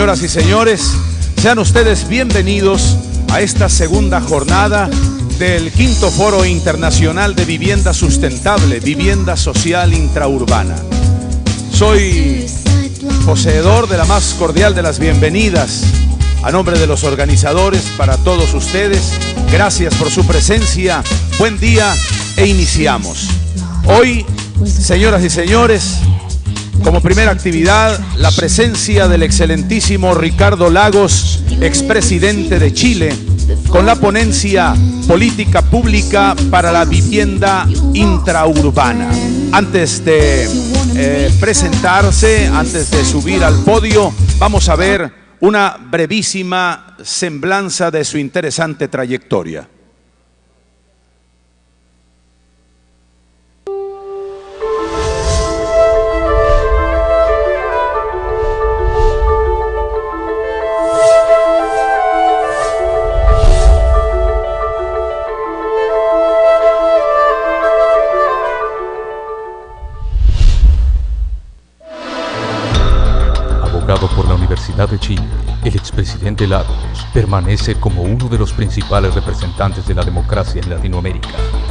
Señoras y señores, sean ustedes bienvenidos a esta segunda jornada del quinto Foro Internacional de Vivienda Sustentable, Vivienda Social Intraurbana. Soy poseedor de la más cordial de las bienvenidas. A nombre de los organizadores, para todos ustedes, gracias por su presencia, buen día e iniciamos. Hoy, señoras y señores, como primera actividad, la presencia del excelentísimo Ricardo Lagos, expresidente de Chile, con la ponencia Política Pública para la Vivienda Intraurbana. Antes de presentarse, antes de subir al podio, vamos a ver una brevísima semblanza de su interesante trayectoria. Por la Universidad de Chile, el expresidente Lagos permanece como uno de los principales representantes de la democracia en Latinoamérica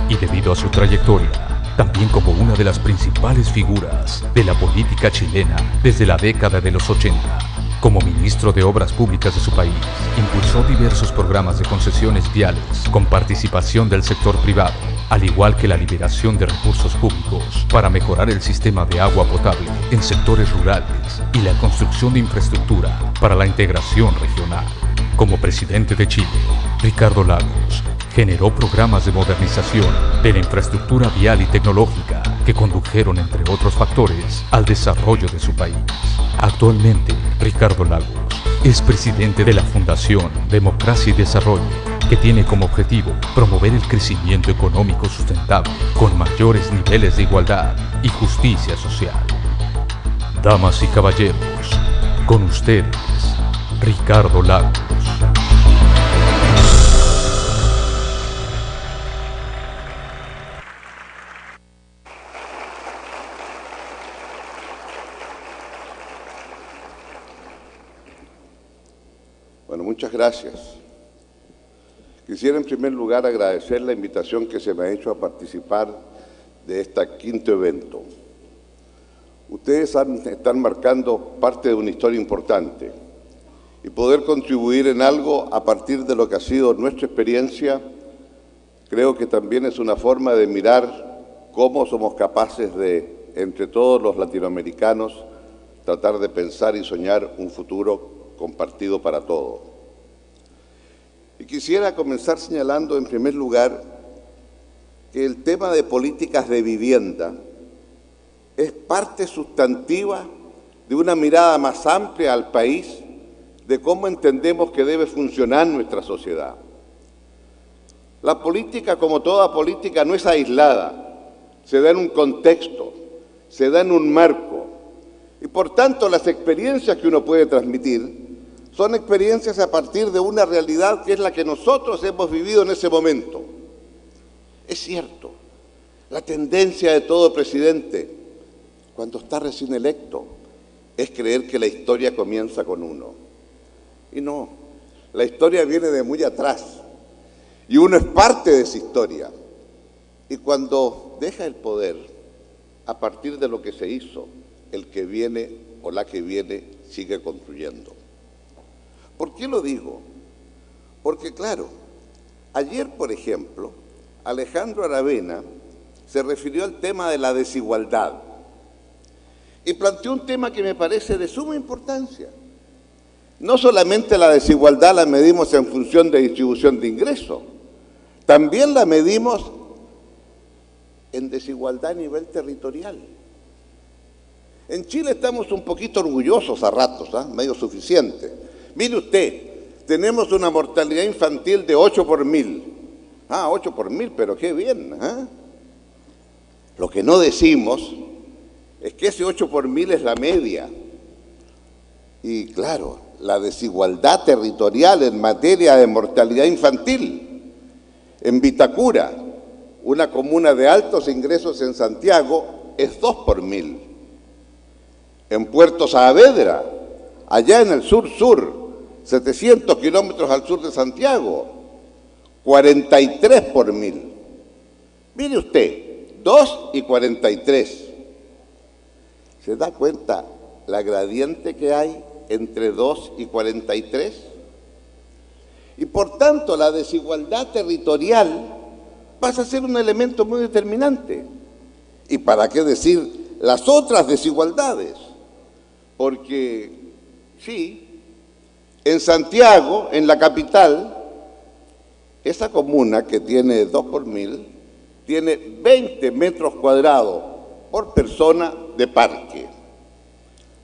y, debido a su trayectoria, también como una de las principales figuras de la política chilena desde la década de los 80. Como ministro de Obras Públicas de su país, impulsó diversos programas de concesiones viales con participación del sector privado, al igual que la liberación de recursos públicos para mejorar el sistema de agua potable en sectores rurales y la construcción de infraestructura para la integración regional. Como presidente de Chile, Ricardo Lagos generó programas de modernización de la infraestructura vial y tecnológica que condujeron, entre otros factores, al desarrollo de su país. Actualmente, Ricardo Lagos es presidente de la Fundación Democracia y Desarrollo, que tiene como objetivo promover el crecimiento económico sustentable con mayores niveles de igualdad y justicia social. Damas y caballeros, con ustedes, Ricardo Lagos. Bueno, muchas gracias. Quisiera en primer lugar agradecer la invitación que se me ha hecho a participar de este quinto evento. Ustedes están marcando parte de una historia importante y poder contribuir en algo a partir de lo que ha sido nuestra experiencia, creo que también es una forma de mirar cómo somos capaces de, entre todos los latinoamericanos, tratar de pensar y soñar un futuro compartido para todos. Y quisiera comenzar señalando en primer lugar que el tema de políticas de vivienda es parte sustantiva de una mirada más amplia al país de cómo entendemos que debe funcionar nuestra sociedad. La política, como toda política, no es aislada, se da en un contexto, se da en un marco, y por tanto las experiencias que uno puede transmitir son experiencias a partir de una realidad que es la que nosotros hemos vivido en ese momento. Es cierto, la tendencia de todo presidente, cuando está recién electo, es creer que la historia comienza con uno. Y no, la historia viene de muy atrás, y uno es parte de esa historia. Y cuando deja el poder, a partir de lo que se hizo, el que viene o la que viene sigue construyendo. ¿Por qué lo digo? Porque claro, ayer, por ejemplo, Alejandro Aravena se refirió al tema de la desigualdad y planteó un tema que me parece de suma importancia. No solamente la desigualdad la medimos en función de distribución de ingresos, también la medimos en desigualdad a nivel territorial. En Chile estamos un poquito orgullosos a ratos, medio suficiente. Mire usted, tenemos una mortalidad infantil de 8 por 1000. 8 por 1000, pero qué bien. Lo que no decimos es que ese 8 por 1000 es la media. Y claro, la desigualdad territorial en materia de mortalidad infantil. En Vitacura, una comuna de altos ingresos en Santiago, es 2 por 1000. En Puerto Saavedra, allá en el sur-sur, 700 kilómetros al sur de Santiago, 43 por 1000. Mire usted, 2 y 43. ¿Se da cuenta la gradiente que hay entre 2 y 43? Y por tanto la desigualdad territorial pasa a ser un elemento muy determinante. ¿Y para qué decir las otras desigualdades? Porque sí, en Santiago, en la capital, esa comuna que tiene 2 por 1000, tiene 20 metros cuadrados por persona de parque.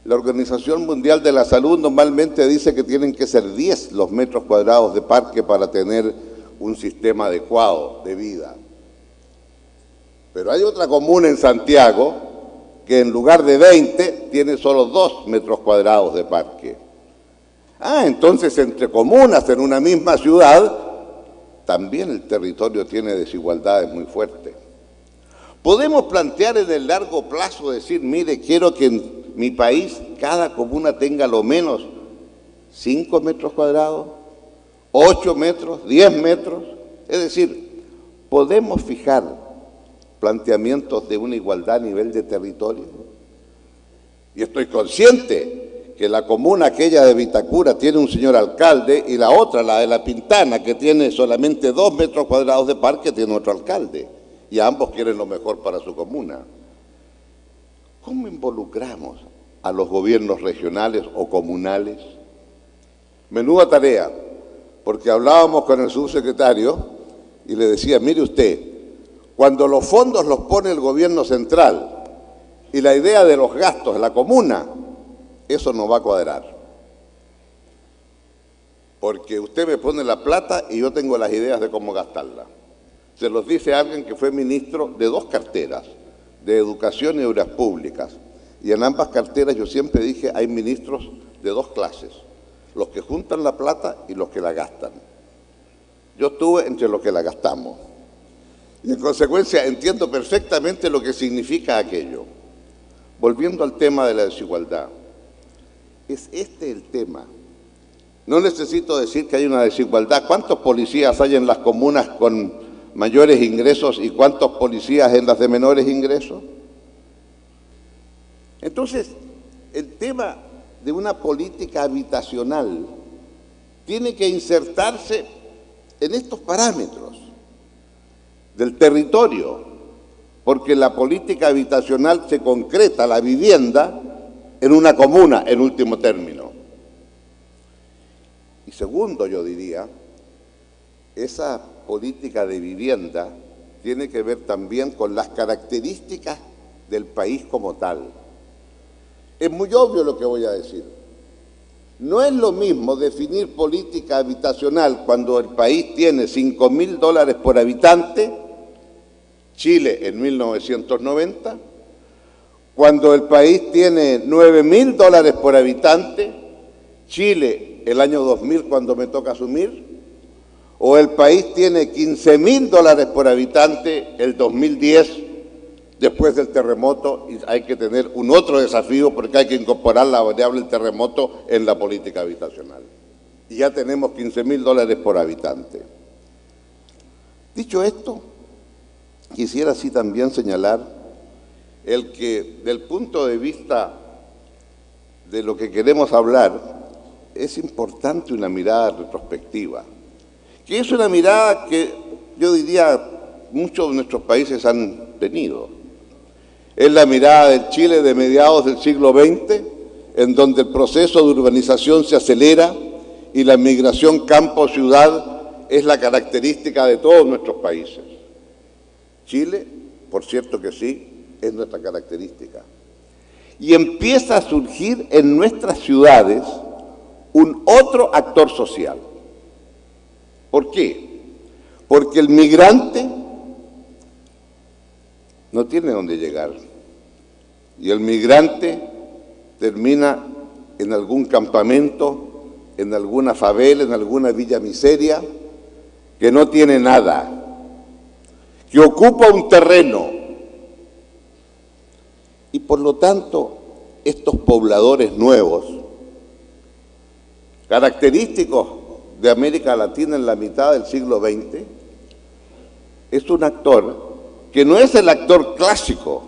La Organización Mundial de la Salud normalmente dice que tienen que ser 10 los metros cuadrados de parque para tener un sistema adecuado de vida. Pero hay otra comuna en Santiago que en lugar de 20 tiene solo 2 metros cuadrados de parque. Entonces entre comunas en una misma ciudad también el territorio tiene desigualdades muy fuertes. Podemos plantear en el largo plazo, decir, mire, quiero que en mi país cada comuna tenga lo menos 5 metros cuadrados, 8 metros, 10 metros. Es decir, podemos fijar planteamientos de una igualdad a nivel de territorio. Y estoy consciente que la comuna aquella de Vitacura tiene un señor alcalde y la otra, la de La Pintana, que tiene solamente 2 metros cuadrados de parque, tiene otro alcalde. Y ambos quieren lo mejor para su comuna. ¿Cómo involucramos a los gobiernos regionales o comunales? Menuda tarea, porque hablábamos con el subsecretario y le decía, mire usted, cuando los fondos los pone el gobierno central y la idea de los gastos de la comuna, eso no va a cuadrar. Porque usted me pone la plata y yo tengo las ideas de cómo gastarla. Se los dice alguien que fue ministro de 2 carteras, de Educación y Obras Públicas. Y en ambas carteras yo siempre dije, hay ministros de 2 clases, los que juntan la plata y los que la gastan. Yo estuve entre los que la gastamos. Y en consecuencia entiendo perfectamente lo que significa aquello. Volviendo al tema de la desigualdad, es este el tema. No necesito decir que hay una desigualdad. ¿Cuántos policías hay en las comunas con mayores ingresos y cuántos policías en las de menores ingresos? Entonces, el tema de una política habitacional tiene que insertarse en estos parámetros del territorio, porque la política habitacional se concreta, la vivienda, en una comuna, en último término. Y segundo, yo diría, esa política de vivienda tiene que ver también con las características del país como tal. Es muy obvio lo que voy a decir. No es lo mismo definir política habitacional cuando el país tiene $5.000 por habitante, Chile en 1990, cuando el país tiene $9.000 por habitante, Chile el año 2000 cuando me toca asumir, o el país tiene $15.000 por habitante el 2010, después del terremoto, y hay que tener un otro desafío porque hay que incorporar la variable del terremoto en la política habitacional. Y ya tenemos $15.000 por habitante. Dicho esto, quisiera así también señalar el que, del punto de vista de lo que queremos hablar, es importante una mirada retrospectiva, que es una mirada que yo diría muchos de nuestros países han tenido. Es la mirada del Chile de mediados del siglo XX, en donde el proceso de urbanización se acelera y la migración campo-ciudad es la característica de todos nuestros países. Chile, por cierto que sí, es nuestra característica. Y empieza a surgir en nuestras ciudades un otro actor social. ¿Por qué? Porque el migrante no tiene dónde llegar. Y el migrante termina en algún campamento, en alguna favela, en alguna villa miseria, que no tiene nada, que ocupa un terreno. Y por lo tanto, estos pobladores nuevos característicos de América Latina en la mitad del siglo XX, es un actor que no es el actor clásico,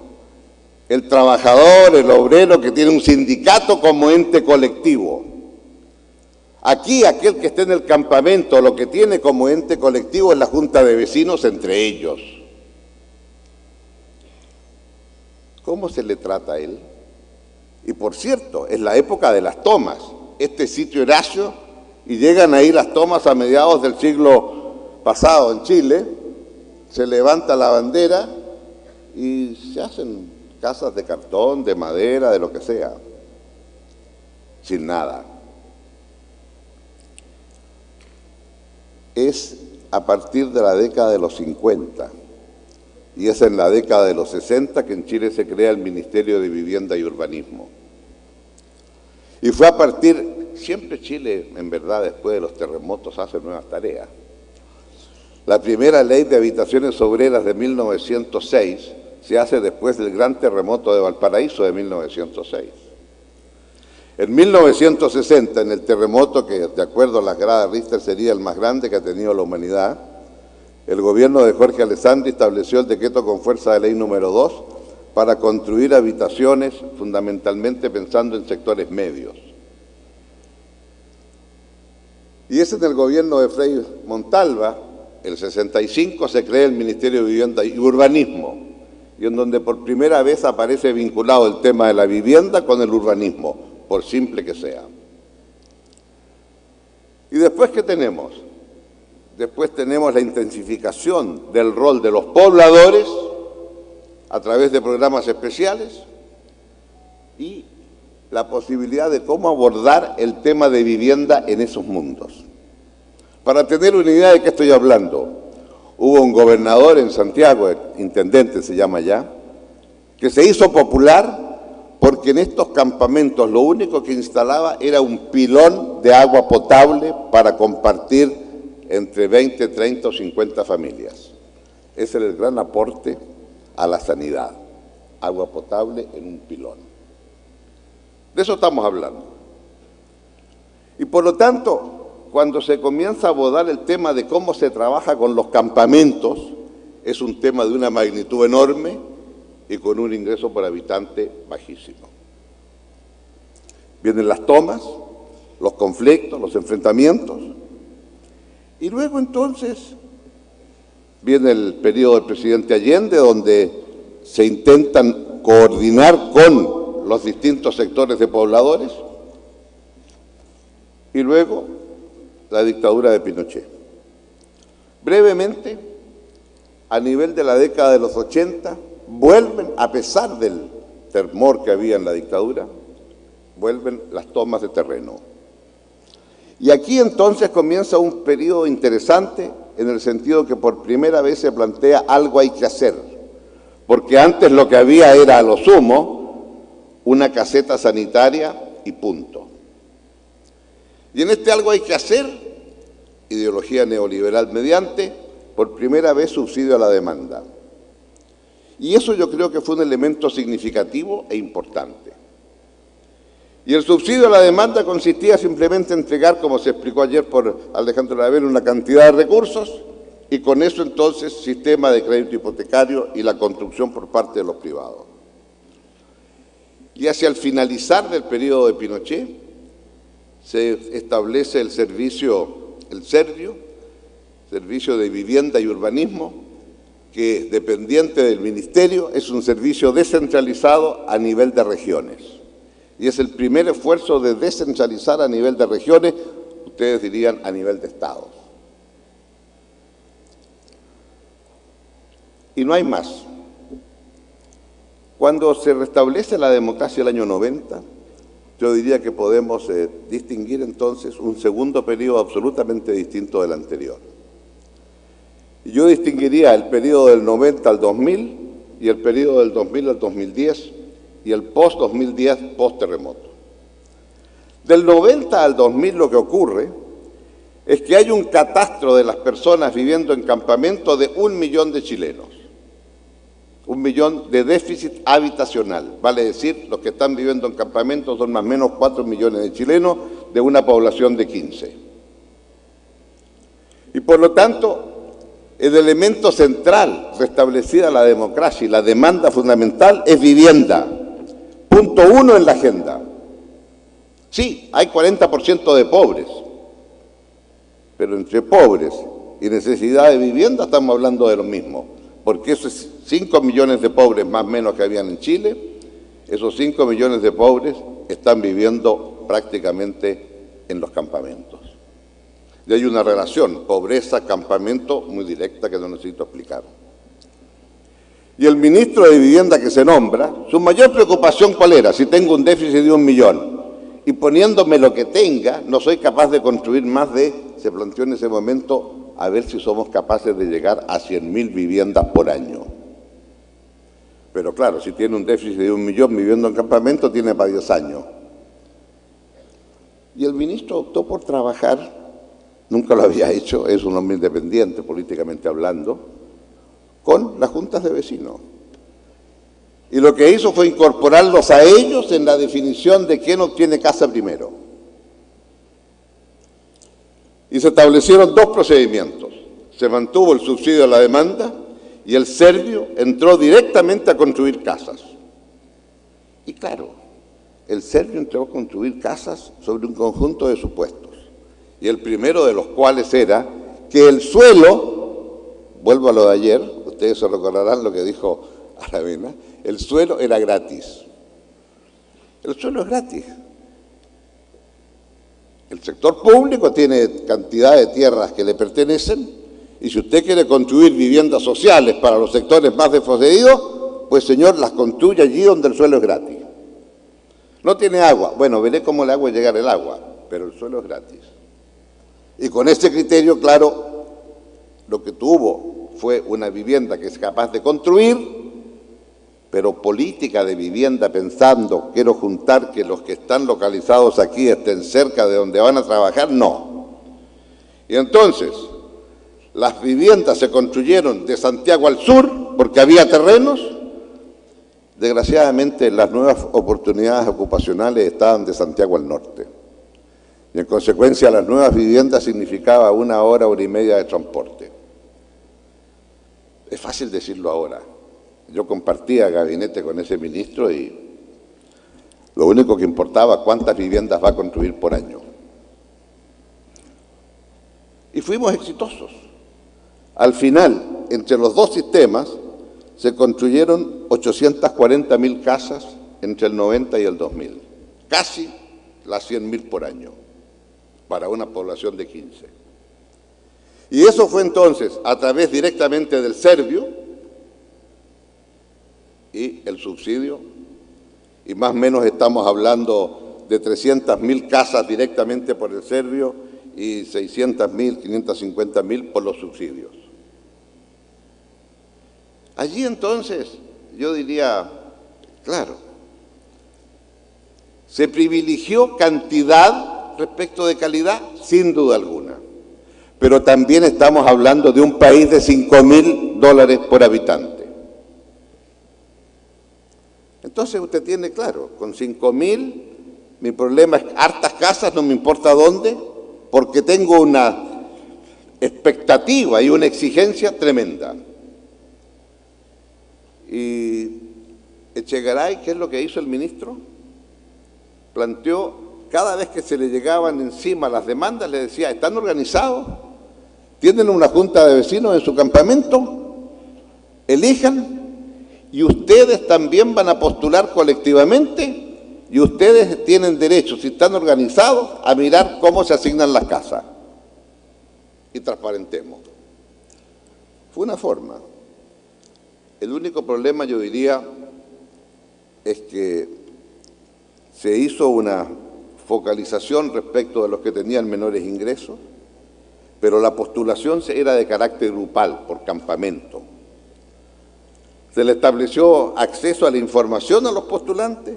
el trabajador, el obrero que tiene un sindicato como ente colectivo. Aquí aquel que esté en el campamento lo que tiene como ente colectivo es la junta de vecinos entre ellos. ¿Cómo se le trata a él? Y por cierto, es la época de las tomas. Este sitio Horacio, y llegan ahí las tomas a mediados del siglo pasado en Chile, se levanta la bandera y se hacen casas de cartón, de madera, de lo que sea, sin nada. Es a partir de la década de los 50 y es en la década de los 60 que en Chile se crea el Ministerio de Vivienda y Urbanismo. Y fue a partir, siempre Chile, en verdad, después de los terremotos hace nuevas tareas. La primera ley de habitaciones obreras de 1906 se hace después del gran terremoto de Valparaíso de 1906. En 1960, en el terremoto que, de acuerdo a las gradas Richter, sería el más grande que ha tenido la humanidad, el gobierno de Jorge Alessandri estableció el decreto con fuerza de ley número 2 para construir habitaciones fundamentalmente pensando en sectores medios. Y es en el gobierno de Frei Montalva, el 65, se crea el Ministerio de Vivienda y Urbanismo, y en donde por primera vez aparece vinculado el tema de la vivienda con el urbanismo, por simple que sea. ¿Y después qué tenemos? Después tenemos la intensificación del rol de los pobladores a través de programas especiales y la posibilidad de cómo abordar el tema de vivienda en esos mundos. Para tener una idea de qué estoy hablando, hubo un gobernador en Santiago, intendente se llama ya, que se hizo popular porque en estos campamentos lo único que instalaba era un pilón de agua potable para compartir entre 20, 30 o 50 familias. Ese era el gran aporte a la sanidad, agua potable en un pilón. De eso estamos hablando. Y por lo tanto, cuando se comienza a abordar el tema de cómo se trabaja con los campamentos, es un tema de una magnitud enorme y con un ingreso por habitante bajísimo. Vienen las tomas, los conflictos, los enfrentamientos, y luego entonces viene el periodo del presidente Allende, donde se intentan coordinar con los distintos sectores de pobladores, y luego la dictadura de Pinochet. Brevemente, a nivel de la década de los 80, vuelven, a pesar del temor que había en la dictadura, vuelven las tomas de terreno. Y aquí entonces comienza un periodo interesante en el sentido que por primera vez se plantea algo hay que hacer, porque antes lo que había era a lo sumo una caseta sanitaria y punto. Y en este algo hay que hacer, ideología neoliberal mediante, por primera vez subsidio a la demanda. Y eso yo creo que fue un elemento significativo e importante. Y el subsidio a la demanda consistía simplemente en entregar, como se explicó ayer por Alejandro Lavero, una cantidad de recursos y con eso entonces sistema de crédito hipotecario y la construcción por parte de los privados. Y hacia el finalizar del periodo de Pinochet se establece el servicio, el SERVIO, Servicio de Vivienda y Urbanismo, que dependiente del Ministerio es un servicio descentralizado a nivel de regiones. Y es el primer esfuerzo de descentralizar a nivel de regiones, ustedes dirían a nivel de estados. Y no hay más. Cuando se restablece la democracia el año 90, yo diría que podemos distinguir entonces un segundo periodo absolutamente distinto del anterior. Y yo distinguiría el periodo del 90 al 2000 y el periodo del 2000 al 2010 y el post-2010, post-terremoto. Del 90 al 2000 lo que ocurre es que hay un catastro de las personas viviendo en campamento de 1 millón de chilenos. 1 millón de déficit habitacional, vale decir, los que están viviendo en campamentos son más o menos 4 millones de chilenos, de una población de 15. Y por lo tanto, el elemento central, restablecida la democracia y la demanda fundamental, es vivienda. Punto 1 en la agenda. Sí, hay 40% de pobres, pero entre pobres y necesidad de vivienda estamos hablando de lo mismo, porque esos 5 millones de pobres más o menos que habían en Chile, esos 5 millones de pobres están viviendo prácticamente en los campamentos. Y hay una relación pobreza-campamento muy directa que no necesito explicar. Y el ministro de Vivienda que se nombra, su mayor preocupación ¿cuál era? Si tengo un déficit de 1 millón y poniéndome lo que tenga, no soy capaz de construir más de, se planteó en ese momento, a ver si somos capaces de llegar a 100.000 viviendas por año. Pero claro, si tiene un déficit de 1 millón viviendo en campamento, tiene para 10 años. Y el ministro optó por trabajar, nunca lo había hecho, es un hombre independiente políticamente hablando, con las juntas de vecinos. Y lo que hizo fue incorporarlos a ellos en la definición de quién obtiene casa primero. Y se establecieron 2 procedimientos. Se mantuvo el subsidio a la demanda y el Servio entró directamente a construir casas. Y claro, el Servio entró a construir casas sobre un conjunto de supuestos. Y el primero de los cuales era que el suelo, vuelvo a lo de ayer, ustedes se recordarán lo que dijo Aravena, el suelo era gratis. El suelo es gratis. El sector público tiene cantidad de tierras que le pertenecen y si usted quiere construir viviendas sociales para los sectores más desfavorecidos, pues señor, las construye allí donde el suelo es gratis. No tiene agua, bueno, veré cómo le hago llegar el agua, pero el suelo es gratis. Y con ese criterio, claro, lo que tuvo fue una vivienda que es capaz de construir, pero política de vivienda pensando, quiero juntar que los que están localizados aquí estén cerca de donde van a trabajar, no. Y entonces, las viviendas se construyeron de Santiago al sur, porque había terrenos. Desgraciadamente, las nuevas oportunidades ocupacionales estaban de Santiago al norte. Y en consecuencia, las nuevas viviendas significaba 1 hora, 1 hora y media de transporte. Es fácil decirlo ahora. Yo compartía gabinete con ese ministro y lo único que importaba cuántas viviendas va a construir por año. Y fuimos exitosos. Al final, entre los 2 sistemas, se construyeron 840.000 casas entre el 90 y el 2000. Casi las 100.000 por año, para una población de 15. Y eso fue entonces a través directamente del Servio, y el subsidio, y más o menos estamos hablando de 300.000 casas directamente por el Servio y 600.000, 550.000 por los subsidios. Allí entonces yo diría, claro, se privilegió cantidad respecto de calidad, sin duda alguna, pero también estamos hablando de un país de $5.000 por habitante. Entonces usted tiene claro, con 5.000, mi problema es hartas casas, no me importa dónde, porque tengo una expectativa y una exigencia tremenda. Y Echegaray, ¿qué es lo que hizo el ministro? Planteó, cada vez que se le llegaban encima las demandas, le decía, ¿están organizados? ¿Tienen una junta de vecinos en su campamento? Elijan. Y ustedes también van a postular colectivamente y ustedes tienen derecho, si están organizados, a mirar cómo se asignan las casas. Y transparentemos. Fue una forma. El único problema, yo diría, es que se hizo una focalización respecto de los que tenían menores ingresos, pero la postulación era de carácter grupal, por campamento. Se le estableció acceso a la información a los postulantes,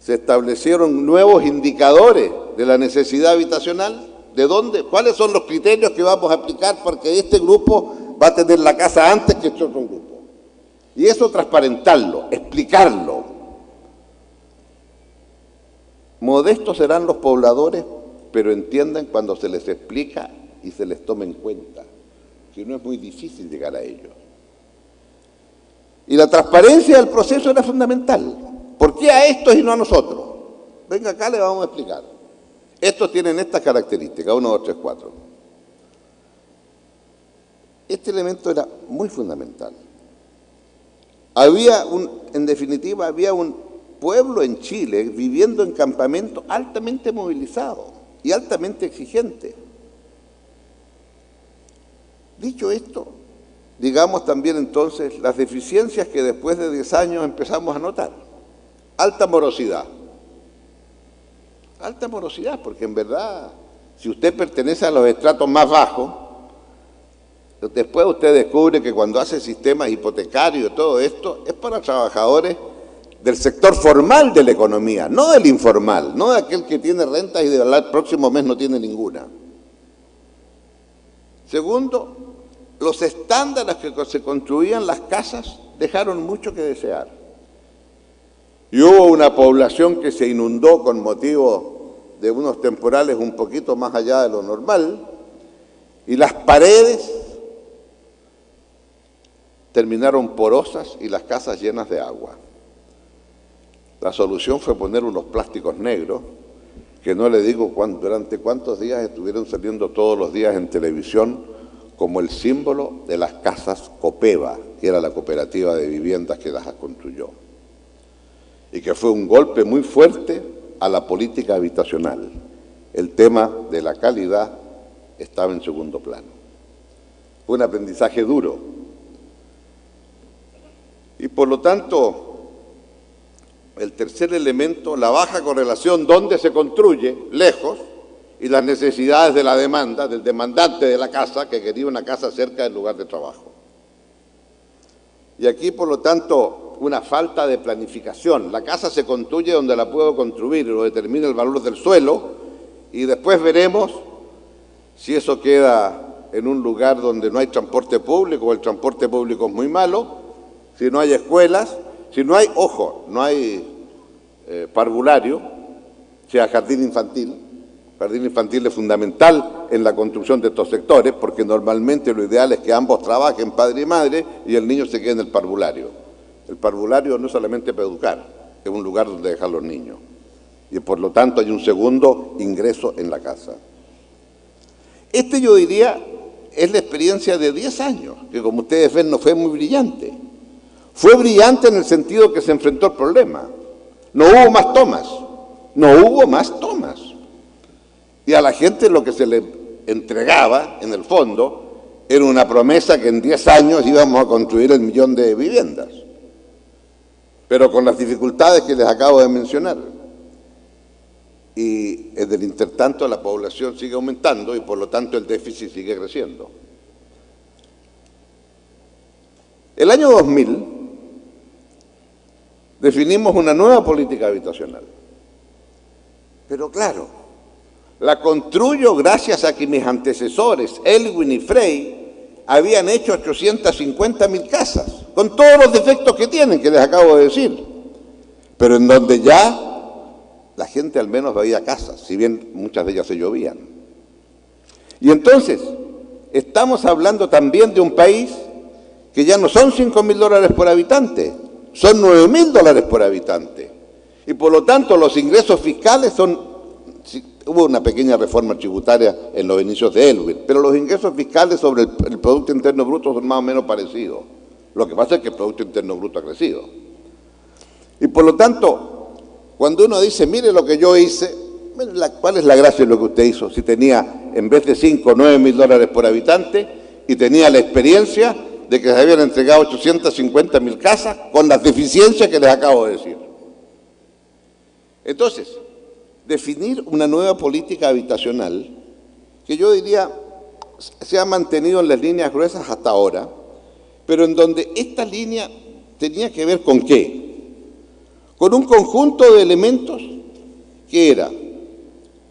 se establecieron nuevos indicadores de la necesidad habitacional, de dónde, cuáles son los criterios que vamos a aplicar porque este grupo va a tener la casa antes que este otro grupo. Y eso transparentarlo, explicarlo. Modestos serán los pobladores, pero entiendan cuando se les explica y se les toma en cuenta. Si no, es muy difícil llegar a ellos. Y la transparencia del proceso era fundamental. ¿Por qué a estos y no a nosotros? Venga acá, le vamos a explicar. Estos tienen estas características, 1, 2, 3, 4. Este elemento era muy fundamental. En definitiva, había un pueblo en Chile viviendo en campamentos altamente movilizado y altamente exigente. Dicho esto, digamos también entonces las deficiencias que después de 10 años empezamos a notar. Alta morosidad. Alta morosidad, porque en verdad, si usted pertenece a los estratos más bajos, después usted descubre que cuando hace sistemas hipotecarios y todo esto, es para trabajadores del sector formal de la economía, no del informal, no de aquel que tiene rentas y el próximo mes no tiene ninguna. Segundo, los estándares que se construían las casas dejaron mucho que desear. Y hubo una población que se inundó con motivo de unos temporales un poquito más allá de lo normal, y las paredes terminaron porosas y las casas llenas de agua. La solución fue poner unos plásticos negros, que no le digo durante cuántos días estuvieron saliendo todos los días en televisión como el símbolo de las casas Copeva, que era la cooperativa de viviendas que las construyó. Y que fue un golpe muy fuerte a la política habitacional. El tema de la calidad estaba en segundo plano. Fue un aprendizaje duro. Y por lo tanto, el tercer elemento, la baja correlación donde se construye, lejos, y las necesidades de la demanda, del demandante de la casa, que quería una casa cerca del lugar de trabajo. Y aquí, por lo tanto, una falta de planificación. La casa se construye donde la puedo construir, lo determina el valor del suelo, y después veremos si eso queda en un lugar donde no hay transporte público o el transporte público es muy malo, si no hay escuelas, si no hay, ojo, no hay parvulario, sea jardín infantil. Jardín infantil es fundamental en la construcción de estos sectores, porque normalmente lo ideal es que ambos trabajen, padre y madre, y el niño se quede en el parvulario. El parvulario no es solamente para educar, es un lugar donde dejar los niños. Y por lo tanto hay un segundo ingreso en la casa. Yo diría, es la experiencia de 10 años, que como ustedes ven no fue muy brillante. Fue brillante en el sentido que se enfrentó al problema. No hubo más tomas, no hubo más tomas. Y a la gente lo que se le entregaba, en el fondo, era una promesa que en 10 años íbamos a construir el 1.000.000 de viviendas. Pero con las dificultades que les acabo de mencionar. Y en el intertanto la población sigue aumentando y por lo tanto el déficit sigue creciendo. El año 2000 definimos una nueva política habitacional. Pero claro, la construyo gracias a que mis antecesores, Elwin y Frey, habían hecho 850.000 casas, con todos los defectos que tienen, que les acabo de decir, pero en donde ya la gente al menos veía casas, si bien muchas de ellas se llovían. Y entonces, estamos hablando también de un país que ya no son $5.000 por habitante, son $9.000 por habitante. Y por lo tanto, los ingresos fiscales son... Hubo una pequeña reforma tributaria en los inicios de Elwin, pero los ingresos fiscales sobre el Producto Interno Bruto son más o menos parecidos. Lo que pasa es que el Producto Interno Bruto ha crecido. Y por lo tanto, cuando uno dice, mire lo que yo hice, ¿cuál es la gracia de lo que usted hizo? Si tenía, en vez de 5, $9.000 por habitante, y tenía la experiencia de que se habían entregado 850.000 casas con las deficiencias que les acabo de decir. Entonces, definir una nueva política habitacional que yo diría se ha mantenido en las líneas gruesas hasta ahora, pero en donde esta línea tenía que ver con ¿qué? Con un conjunto de elementos que era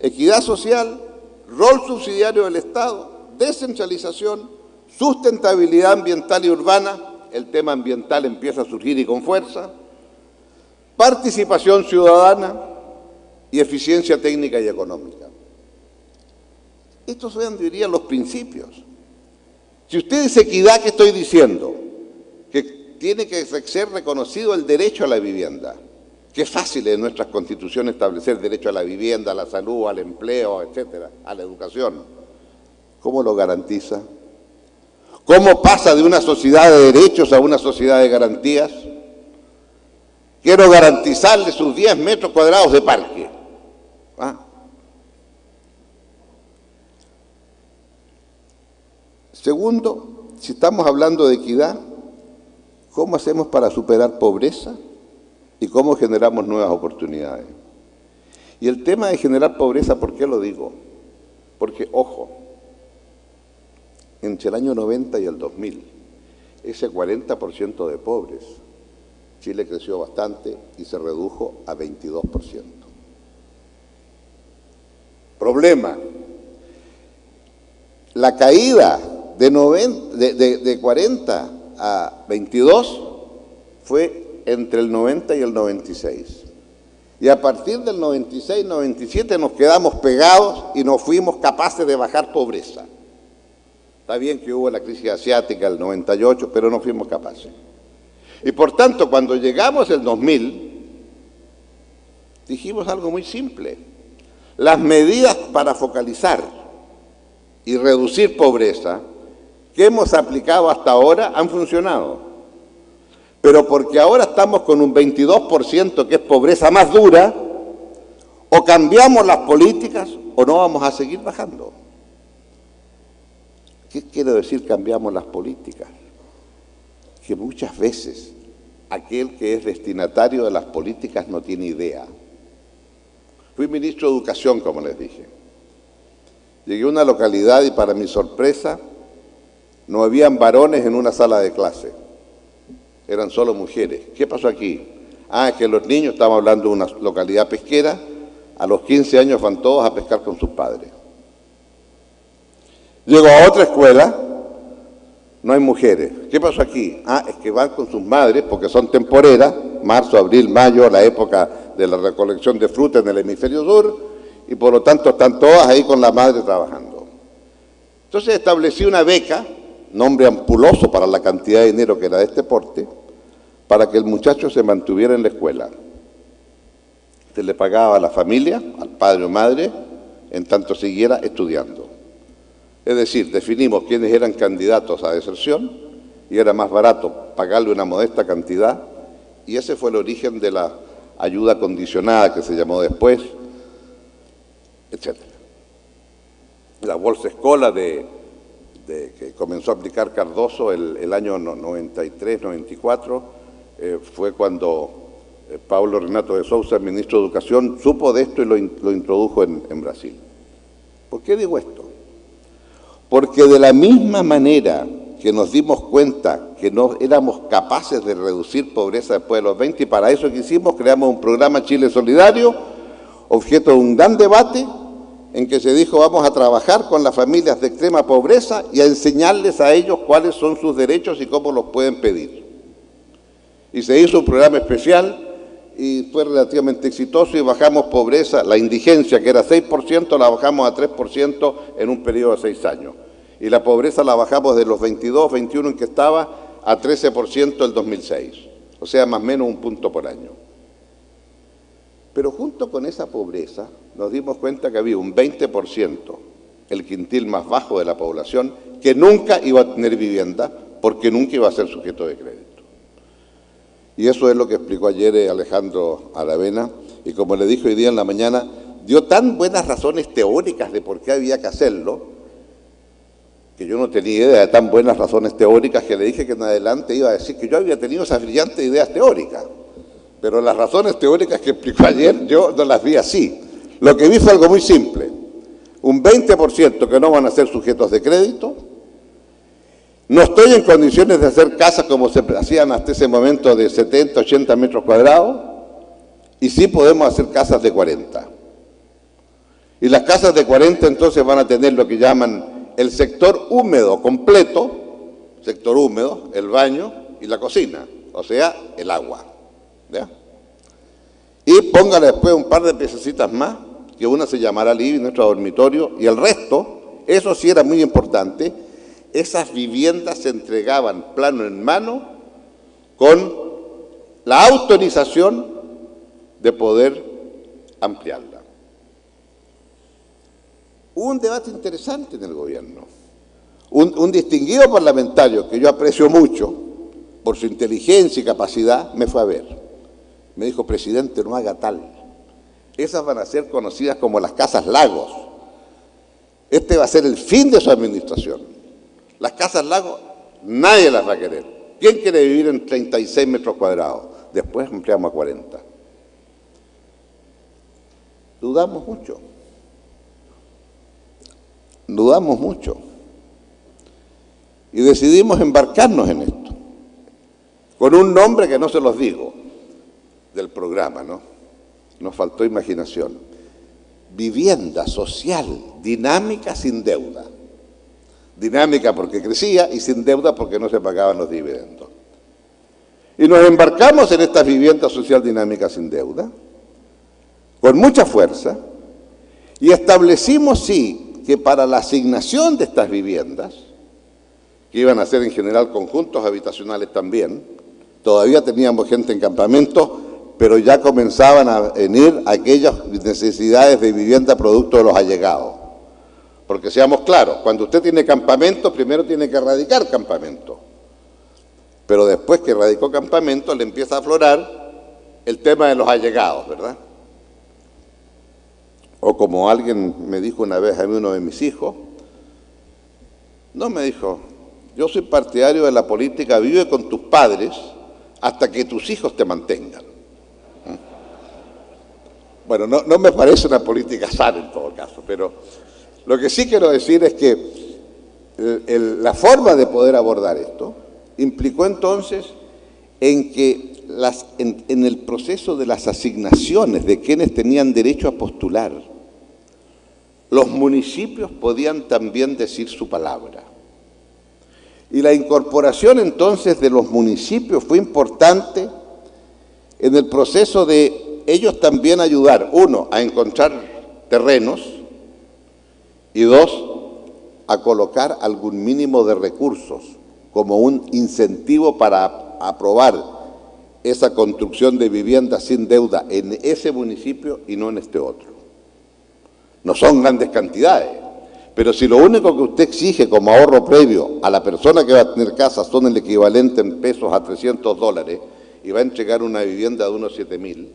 equidad social, rol subsidiario del Estado, descentralización, sustentabilidad ambiental y urbana, el tema ambiental empieza a surgir y con fuerza, participación ciudadana, y eficiencia técnica y económica. Estos son, diría, los principios. Si usted dice equidad, ¿qué estoy diciendo? Que tiene que ser reconocido el derecho a la vivienda. Qué fácil es en nuestras constituciones establecer derecho a la vivienda, a la salud, al empleo, etcétera, a la educación. ¿Cómo lo garantiza? ¿Cómo pasa de una sociedad de derechos a una sociedad de garantías? Quiero garantizarle sus 10 metros cuadrados de parque. ¿Ah? Segundo, si estamos hablando de equidad, ¿cómo hacemos para superar pobreza y cómo generamos nuevas oportunidades? Y el tema de generar pobreza, ¿por qué lo digo? Porque, ojo, entre el año 90 y el 2000, ese 40% de pobres, Chile creció bastante y se redujo a 22%. Problema, la caída de 40 a 22 fue entre el 90 y el 96. Y a partir del 96-97 nos quedamos pegados y no fuimos capaces de bajar pobreza. Está bien que hubo la crisis asiática el 98, pero no fuimos capaces. Y por tanto, cuando llegamos al 2000, dijimos algo muy simple. Las medidas para focalizar y reducir pobreza que hemos aplicado hasta ahora han funcionado. Pero porque ahora estamos con un 22% que es pobreza más dura, o cambiamos las políticas o no vamos a seguir bajando. ¿Qué quiere decir cambiamos las políticas? Que muchas veces aquel que es destinatario de las políticas no tiene idea. Fui ministro de Educación, como les dije. Llegué a una localidad y para mi sorpresa no habían varones en una sala de clase. Eran solo mujeres. ¿Qué pasó aquí? Que los niños, estamos hablando de una localidad pesquera, a los 15 años van todos a pescar con sus padres. Llego a otra escuela, no hay mujeres. ¿Qué pasó aquí? Es que van con sus madres porque son temporeras, marzo, abril, mayo, la época de la recolección de fruta en el hemisferio sur, y por lo tanto están todas ahí con la madre trabajando. Entonces establecí una beca, nombre ampuloso para la cantidad de dinero que era de este porte, para que el muchacho se mantuviera en la escuela. Se le pagaba a la familia, al padre o madre, en tanto siguiera estudiando. Es decir, definimos quiénes eran candidatos a deserción y era más barato pagarle una modesta cantidad, y ese fue el origen de la ayuda condicionada que se llamó después, etc. La bolsa escola que comenzó a aplicar Cardoso el año 93-94, fue cuando Paulo Renato de Sousa, ministro de Educación, supo de esto y lo introdujo en Brasil. ¿Por qué digo esto? Porque de la misma manera que nos dimos cuenta que no éramos capaces de reducir pobreza después de los 20, y para eso que hicimos, creamos un programa Chile Solidario, objeto de un gran debate, en que se dijo vamos a trabajar con las familias de extrema pobreza y a enseñarles a ellos cuáles son sus derechos y cómo los pueden pedir. Y se hizo un programa especial y fue relativamente exitoso y bajamos pobreza, la indigencia que era 6%, la bajamos a 3% en un periodo de 6 años. Y la pobreza la bajamos de los 22, 21 en que estaba a 13% el 2006. O sea, más o menos un punto por año. Pero junto con esa pobreza nos dimos cuenta que había un 20%, el quintil más bajo de la población, que nunca iba a tener vivienda porque nunca iba a ser sujeto de crédito. Y eso es lo que explicó ayer Alejandro Aravena, y como le dijo hoy día en la mañana, dio tan buenas razones teóricas de por qué había que hacerlo, que yo no tenía idea de tan buenas razones teóricas, que le dije que en adelante iba a decir que yo había tenido esas brillantes ideas teóricas. Pero las razones teóricas que explicó ayer yo no las vi así. Lo que vi fue algo muy simple. Un 20% que no van a ser sujetos de crédito. No estoy en condiciones de hacer casas como se hacían hasta ese momento de 70, 80 metros cuadrados. Y sí podemos hacer casas de 40. Y las casas de 40 entonces van a tener lo que llaman el sector húmedo completo, sector húmedo, el baño y la cocina, o sea, el agua. ¿Ya? Y póngale después un par de piececitas más, que una se llamará living, nuestro dormitorio, y el resto eso sí era muy importante, esas viviendas se entregaban plano en mano con la autorización de poder ampliarla. Hubo un debate interesante en el gobierno. Un distinguido parlamentario que yo aprecio mucho por su inteligencia y capacidad me fue a ver. Me dijo: presidente, no haga tal. Esas van a ser conocidas como las casas lagos. Este va a ser el fin de su administración. Las casas lagos nadie las va a querer. ¿Quién quiere vivir en 36 metros cuadrados? Después ampliamos a 40. Dudamos mucho. Dudamos mucho. Y decidimos embarcarnos en esto. Con un nombre que no se los digo, del programa, ¿no? Nos faltó imaginación. Vivienda social, dinámica, sin deuda. Dinámica porque crecía y sin deuda porque no se pagaban los dividendos. Y nos embarcamos en esta vivienda social dinámica sin deuda, con mucha fuerza, y establecimos, sí, que para la asignación de estas viviendas, que iban a ser en general conjuntos habitacionales también, todavía teníamos gente en campamento, pero ya comenzaban a venir aquellas necesidades de vivienda producto de los allegados. Porque seamos claros, cuando usted tiene campamento, primero tiene que erradicar campamento. Pero después que erradicó campamento, le empieza a aflorar el tema de los allegados, ¿verdad? O como alguien me dijo una vez a mí, uno de mis hijos, no me dijo: yo soy partidario de la política, vive con tus padres hasta que tus hijos te mantengan. Bueno, no me parece una política sana en todo caso, pero lo que sí quiero decir es que la forma de poder abordar esto implicó entonces en que en el proceso de las asignaciones de quienes tenían derecho a postular, los municipios podían también decir su palabra. Y la incorporación entonces de los municipios fue importante en el proceso de ellos también ayudar, uno, a encontrar terrenos y dos, a colocar algún mínimo de recursos como un incentivo para aprobar esa construcción de viviendas sin deuda en ese municipio y no en este otro. No son grandes cantidades, pero si lo único que usted exige como ahorro previo a la persona que va a tener casa son el equivalente en pesos a $300 y va a entregar una vivienda de unos 7.000,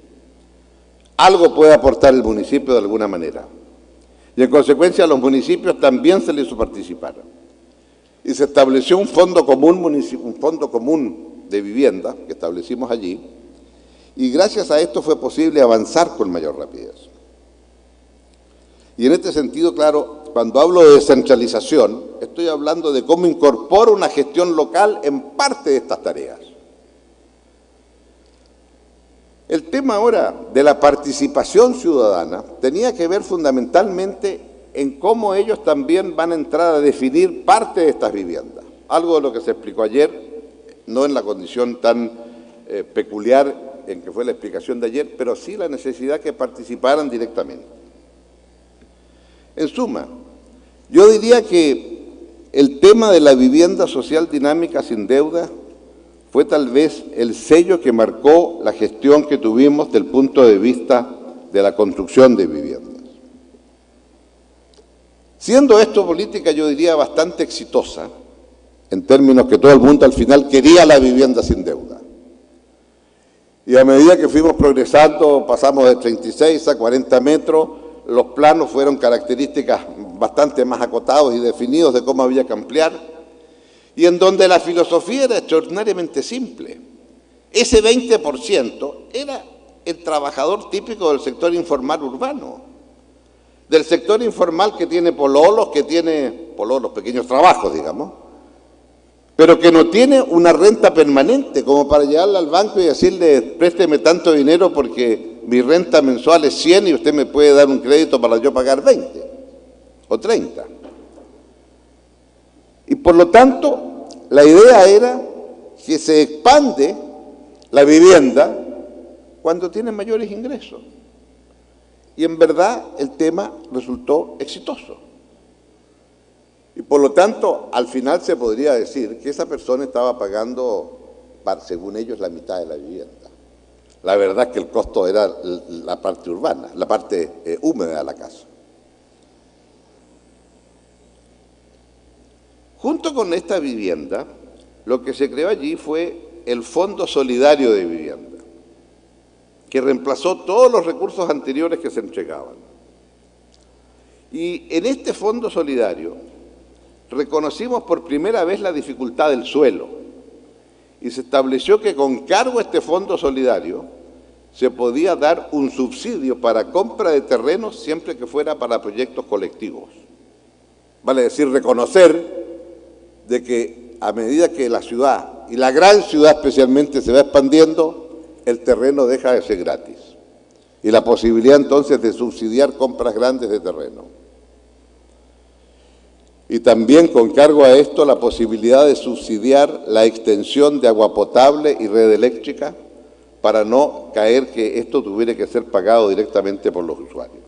algo puede aportar el municipio de alguna manera. Y en consecuencia a los municipios también se les hizo participar. Y se estableció un fondo común de vivienda que establecimos allí, y gracias a esto fue posible avanzar con mayor rapidez. Y en este sentido, claro, cuando hablo de descentralización, estoy hablando de cómo incorporo una gestión local en parte de estas tareas. El tema ahora de la participación ciudadana tenía que ver fundamentalmente en cómo ellos también van a entrar a definir parte de estas viviendas. Algo de lo que se explicó ayer, no en la condición tan peculiar en que fue la explicación de ayer, pero sí la necesidad que participaran directamente. En suma, yo diría que el tema de la vivienda social dinámica sin deuda fue tal vez el sello que marcó la gestión que tuvimos desde el punto de vista de la construcción de viviendas. Siendo esto política, yo diría, bastante exitosa, en términos que todo el mundo al final quería la vivienda sin deuda. Y a medida que fuimos progresando, pasamos de 36 a 40 metros, los planos fueron características bastante más acotados y definidos de cómo había que ampliar, y en donde la filosofía era extraordinariamente simple. Ese 20% era el trabajador típico del sector informal urbano, del sector informal que tiene pololos, pequeños trabajos, digamos, pero que no tiene una renta permanente como para llevarle al banco y decirle: présteme tanto dinero porque mi renta mensual es 100 y usted me puede dar un crédito para yo pagar 20 o 30. Y por lo tanto, la idea era que se expande la vivienda cuando tienen mayores ingresos. Y en verdad el tema resultó exitoso. Por lo tanto, al final se podría decir que esa persona estaba pagando, según ellos, la mitad de la vivienda. La verdad es que el costo era la parte urbana, la parte húmeda de la casa. Junto con esta vivienda, lo que se creó allí fue el Fondo Solidario de Vivienda, que reemplazó todos los recursos anteriores que se entregaban. Y en este Fondo Solidario reconocimos por primera vez la dificultad del suelo y se estableció que con cargo a este Fondo Solidario se podía dar un subsidio para compra de terrenos siempre que fuera para proyectos colectivos. Vale decir, reconocer de que a medida que la ciudad, y la gran ciudad especialmente, se va expandiendo, el terreno deja de ser gratis. Y la posibilidad entonces de subsidiar compras grandes de terreno. Y también con cargo a esto la posibilidad de subsidiar la extensión de agua potable y red eléctrica para no caer que esto tuviera que ser pagado directamente por los usuarios.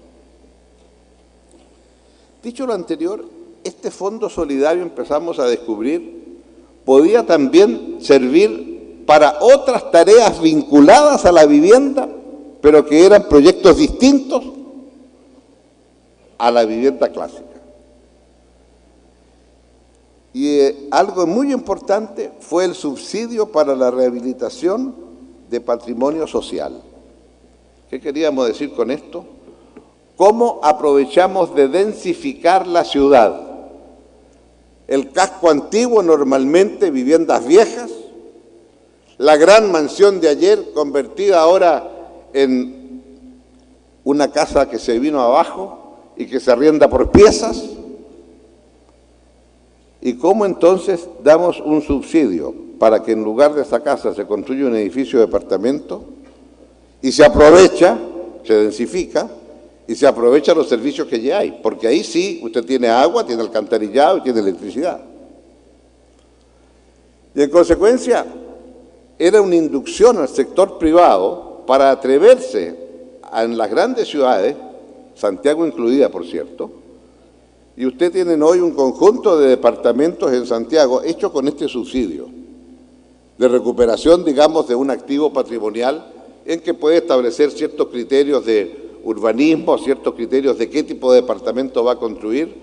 Dicho lo anterior, este fondo solidario empezamos a descubrir podía también servir para otras tareas vinculadas a la vivienda, pero que eran proyectos distintos a la vivienda clásica. Y algo muy importante fue el subsidio para la rehabilitación de patrimonio social. ¿Qué queríamos decir con esto? ¿Cómo aprovechamos de densificar la ciudad? El casco antiguo, normalmente viviendas viejas, la gran mansión de ayer convertida ahora en una casa que se vino abajo y que se arrienda por piezas. ¿Y cómo entonces damos un subsidio para que en lugar de esa casa se construya un edificio de departamento y se aprovecha, se densifica y se aprovechan los servicios que ya hay? Porque ahí sí usted tiene agua, tiene alcantarillado y tiene electricidad. Y en consecuencia era una inducción al sector privado para atreverse en las grandes ciudades, Santiago incluida por cierto, y usted tienen hoy un conjunto de departamentos en Santiago hechos con este subsidio de recuperación, digamos, de un activo patrimonial en que puede establecer ciertos criterios de urbanismo, ciertos criterios de qué tipo de departamento va a construir,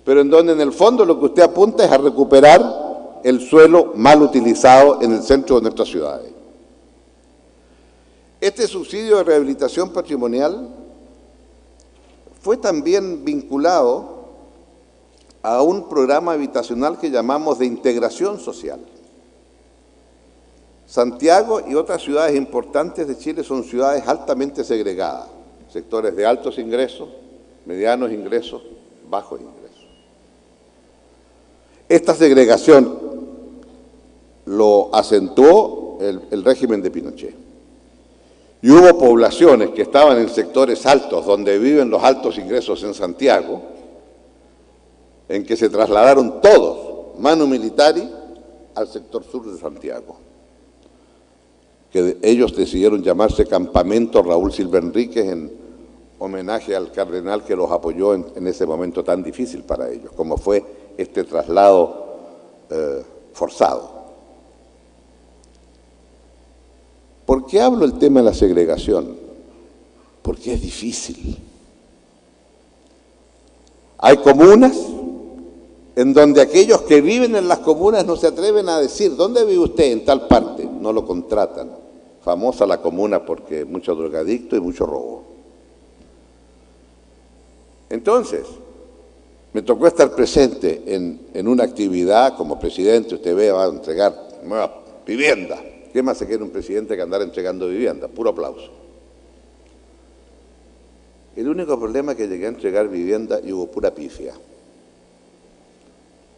pero en donde en el fondo lo que usted apunta es a recuperar el suelo mal utilizado en el centro de nuestras ciudades. Este subsidio de rehabilitación patrimonial fue también vinculado a un programa habitacional que llamamos de integración social. Santiago y otras ciudades importantes de Chile son ciudades altamente segregadas, sectores de altos ingresos, medianos ingresos, bajos ingresos. Esta segregación lo acentuó el régimen de Pinochet. Y hubo poblaciones que estaban en sectores altos, donde viven los altos ingresos en Santiago, en que se trasladaron todos, manu militari, al sector sur de Santiago, que ellos decidieron llamarse Campamento Raúl Silva Enríquez en homenaje al cardenal que los apoyó en ese momento tan difícil para ellos, como fue este traslado forzado. ¿Por qué hablo el tema de la segregación? Porque es difícil. Hay comunas en donde aquellos que viven en las comunas no se atreven a decir, ¿dónde vive usted? En tal parte. No lo contratan. Famosa la comuna porque mucho drogadicto y mucho robo. Entonces, me tocó estar presente en una actividad como presidente. Usted ve, va a entregar nueva vivienda. ¿Qué más se quiere un presidente que andar entregando vivienda? Puro aplauso. El único problema es que llegué a entregar vivienda y hubo pura pifia.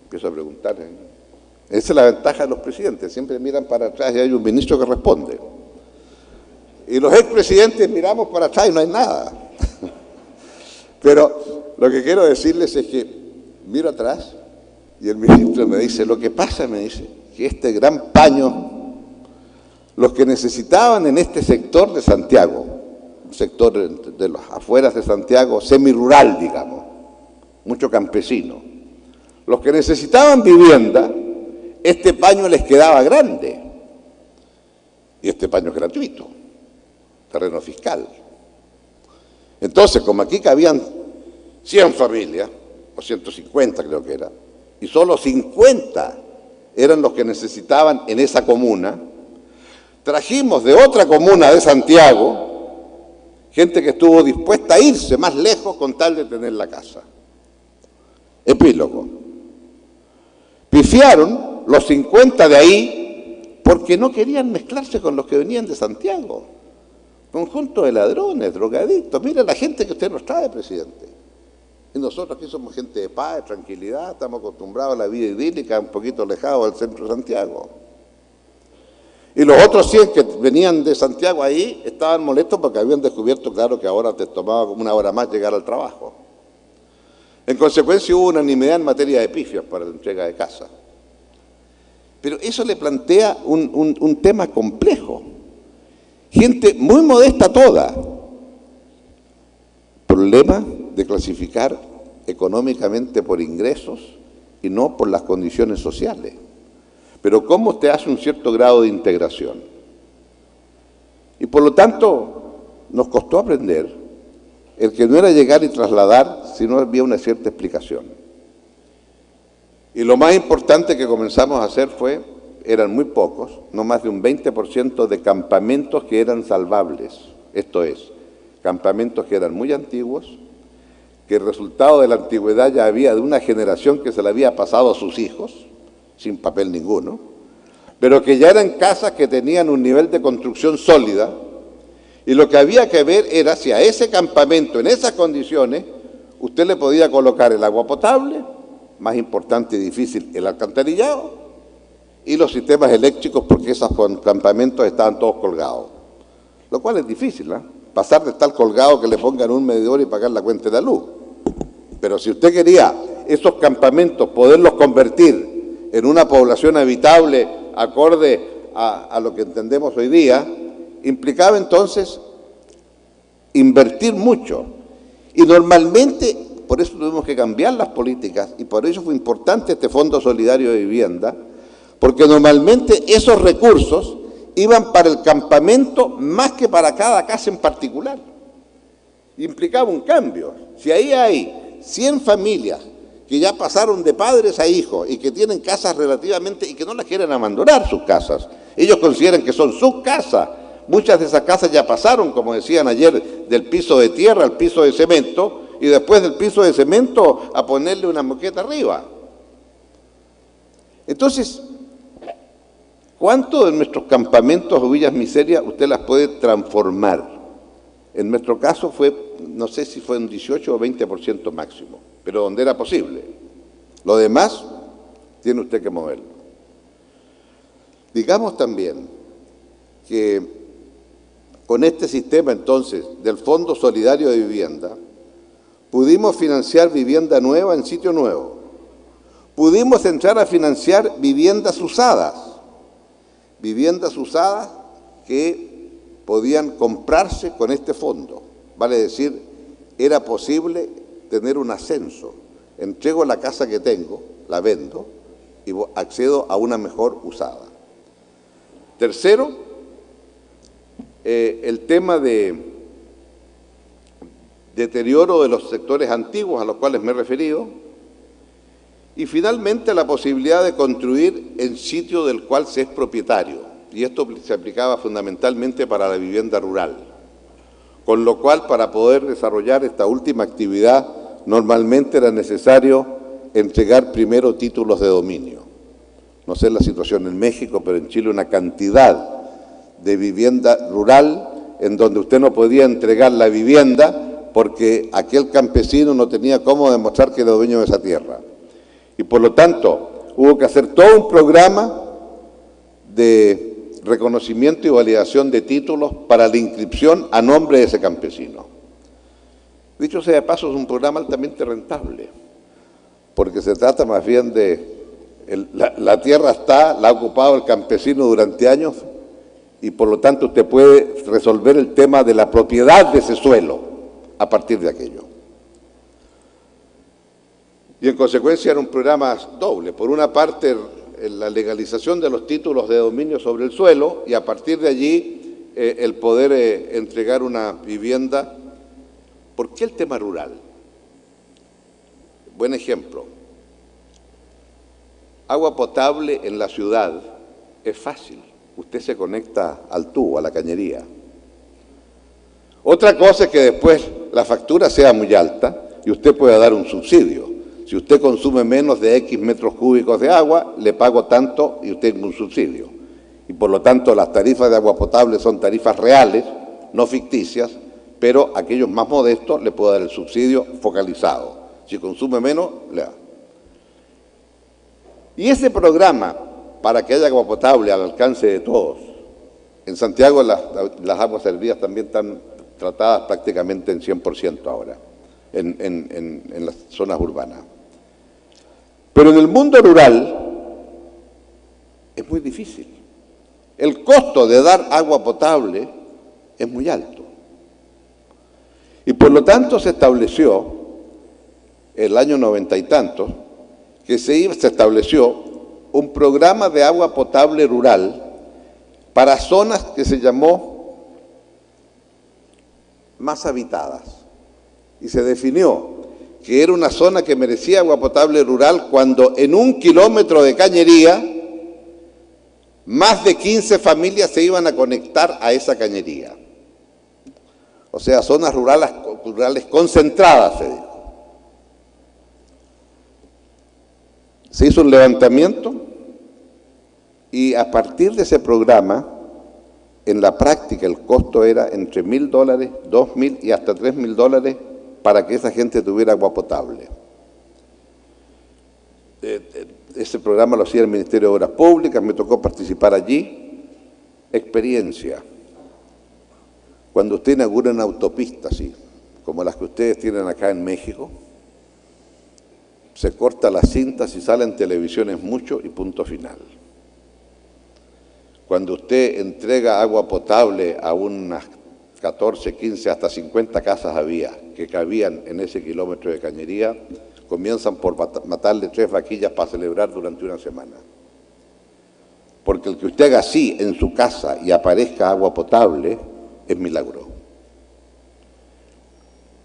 Empiezo a preguntar. Esa es la ventaja de los presidentes. Siempre miran para atrás y hay un ministro que responde. Y los expresidentes miramos para atrás y no hay nada. Pero lo que quiero decirles es que miro atrás y el ministro me dice, lo que pasa, me dice, que este gran paño, los que necesitaban en este sector de Santiago, un sector de las afueras de Santiago, semirural, digamos, mucho campesino, Los que necesitaban vivienda, este paño les quedaba grande. Y este paño es gratuito, terreno fiscal. Entonces, como aquí cabían 100 familias, o 150 creo que era, y solo 50 eran los que necesitaban en esa comuna, trajimos de otra comuna de Santiago gente que estuvo dispuesta a irse más lejos con tal de tener la casa. Epílogo. Pifiaron los 50 de ahí porque no querían mezclarse con los que venían de Santiago. Conjunto de ladrones, drogadictos. Mira la gente que usted nos trae, presidente. Y nosotros aquí somos gente de paz, de tranquilidad, estamos acostumbrados a la vida idílica, un poquito alejados del centro de Santiago. Y los otros 100 que venían de Santiago ahí estaban molestos porque habían descubierto, claro, que ahora te tomaba como una hora más llegar al trabajo. En consecuencia hubo unanimidad en materia de pifias para la entrega de casa. Pero eso le plantea un tema complejo. Gente muy modesta toda. Problema de clasificar económicamente por ingresos y no por las condiciones sociales. Pero ¿cómo usted hace un cierto grado de integración? Y por lo tanto, nos costó aprender el que no era llegar y trasladar, sino había una cierta explicación. Y lo más importante que comenzamos a hacer eran muy pocos, no más de un 20% de campamentos que eran salvables. Esto es, campamentos que eran muy antiguos, que el resultado de la antigüedad ya había de una generación que se le había pasado a sus hijos, sin papel ninguno, pero que ya eran casas que tenían un nivel de construcción sólida, y lo que había que ver era si a ese campamento, en esas condiciones, usted le podía colocar el agua potable, más importante y difícil, el alcantarillado, y los sistemas eléctricos, porque esos campamentos estaban todos colgados. Lo cual es difícil, ¿eh? Pasar de estar colgado que le pongan un medidor y pagar la cuenta de la luz. Pero si usted quería esos campamentos poderlos convertir en una población habitable acorde a lo que entendemos hoy día, implicaba entonces invertir mucho. Y normalmente, por eso tuvimos que cambiar las políticas, y por eso fue importante este Fondo Solidario de Vivienda, porque normalmente esos recursos iban para el campamento más que para cada casa en particular. Implicaba un cambio. Si ahí hay 100 familias que ya pasaron de padres a hijos y que tienen casas relativamente, y que no las quieren abandonar sus casas, ellos consideran que son sus casas. Muchas de esas casas ya pasaron, como decían ayer, del piso de tierra al piso de cemento, y después del piso de cemento a ponerle una moqueta arriba. Entonces, ¿cuánto de nuestros campamentos o villas miserias usted las puede transformar? En nuestro caso fue, no sé si fue un 18 o 20% máximo, pero donde era posible. Lo demás, tiene usted que moverlo. Digamos también que con este sistema entonces del Fondo Solidario de Vivienda, pudimos financiar vivienda nueva en sitio nuevo. Pudimos entrar a financiar viviendas usadas que podían comprarse con este fondo. Vale decir, era posible tener un ascenso. Entrego la casa que tengo, la vendo y accedo a una mejor usada. Tercero, el tema de deterioro de los sectores antiguos a los cuales me he referido. Y finalmente la posibilidad de construir en sitio del cual se es propietario. Y esto se aplicaba fundamentalmente para la vivienda rural. Con lo cual, para poder desarrollar esta última actividad, normalmente era necesario entregar primero títulos de dominio. No sé la situación en México, pero en Chile una cantidad de vivienda rural en donde usted no podía entregar la vivienda porque aquel campesino no tenía cómo demostrar que era dueño de esa tierra. Y por lo tanto, hubo que hacer todo un programa de reconocimiento y validación de títulos para la inscripción a nombre de ese campesino. Dicho sea de paso, es un programa altamente rentable, porque se trata más bien de, la tierra la ha ocupado el campesino durante años, y por lo tanto usted puede resolver el tema de la propiedad de ese suelo a partir de aquello. Y en consecuencia era un programa doble. Por una parte, la legalización de los títulos de dominio sobre el suelo y a partir de allí el poder entregar una vivienda. ¿Por qué el tema rural? Buen ejemplo. Agua potable en la ciudad es fácil. Usted se conecta al tubo, a la cañería. Otra cosa es que después la factura sea muy alta y usted pueda dar un subsidio. Si usted consume menos de X metros cúbicos de agua, le pago tanto y usted tiene un subsidio. Y por lo tanto las tarifas de agua potable son tarifas reales, no ficticias, pero a aquellos más modestos le puedo dar el subsidio focalizado. Si consume menos, le da. Y ese programa, para que haya agua potable al alcance de todos, en Santiago las aguas servidas también están tratadas prácticamente en 100% ahora, en las zonas urbanas. Pero en el mundo rural es muy difícil. El costo de dar agua potable es muy alto. Y por lo tanto se estableció, el año 90 y tantos, que se estableció un programa de agua potable rural para zonas que se llamó más habitadas. Y se definió que era una zona que merecía agua potable rural cuando en 1 kilómetro de cañería más de 15 familias se iban a conectar a esa cañería. O sea, zonas rurales concentradas, se dijo. Se hizo un levantamiento y a partir de ese programa, en la práctica el costo era entre $1.000, $2.000 y hasta $3.000 para que esa gente tuviera agua potable. Ese programa lo hacía el Ministerio de Obras Públicas, me tocó participar allí. Experiencia. Cuando usted inaugura una autopista así, como las que ustedes tienen acá en México, se corta la cinta, si sale en televisión es mucho y punto final. Cuando usted entrega agua potable a unas 14, 15, hasta 50 casas había que cabían en ese kilómetro de cañería, comienzan por matarle 3 vaquillas para celebrar durante una semana. Porque el que usted haga así en su casa y aparezca agua potable es milagro.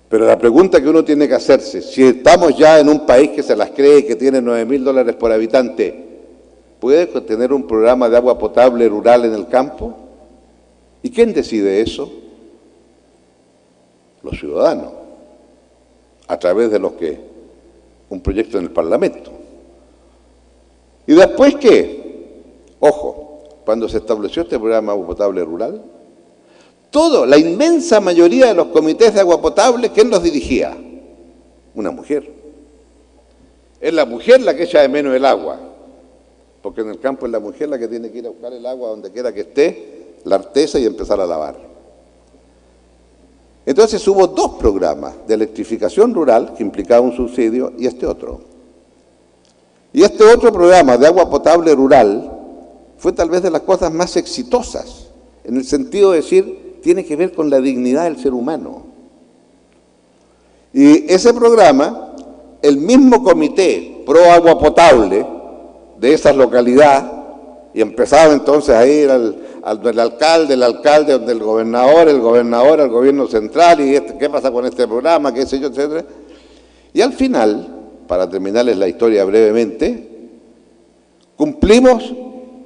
Pero la pregunta que uno tiene que hacerse, si estamos ya en un país que se las cree que tiene $9.000 por habitante, ¿puede tener un programa de agua potable rural en el campo? ¿Y quién decide eso? Los ciudadanos, a través de un proyecto en el Parlamento. ¿Y después qué? Ojo, cuando se estableció este programa de agua potable rural, la inmensa mayoría de los comités de agua potable, ¿quién los dirigía? Una mujer. Es la mujer la que echa de menos el agua, porque en el campo es la mujer la que tiene que ir a buscar el agua donde quiera que esté, la artesa y empezar a lavar. Entonces hubo 2 programas de electrificación rural que implicaba un subsidio y este otro. Y este otro programa de agua potable rural fue tal vez de las cosas más exitosas, en el sentido de decir, tiene que ver con la dignidad del ser humano. Y ese programa, el mismo comité pro agua potable de esa localidad, y empezaba entonces a ir al alcalde, donde el gobernador, al gobierno central, y qué pasa con este programa, qué sé yo, etcétera. Y al final, para terminarles la historia brevemente, cumplimos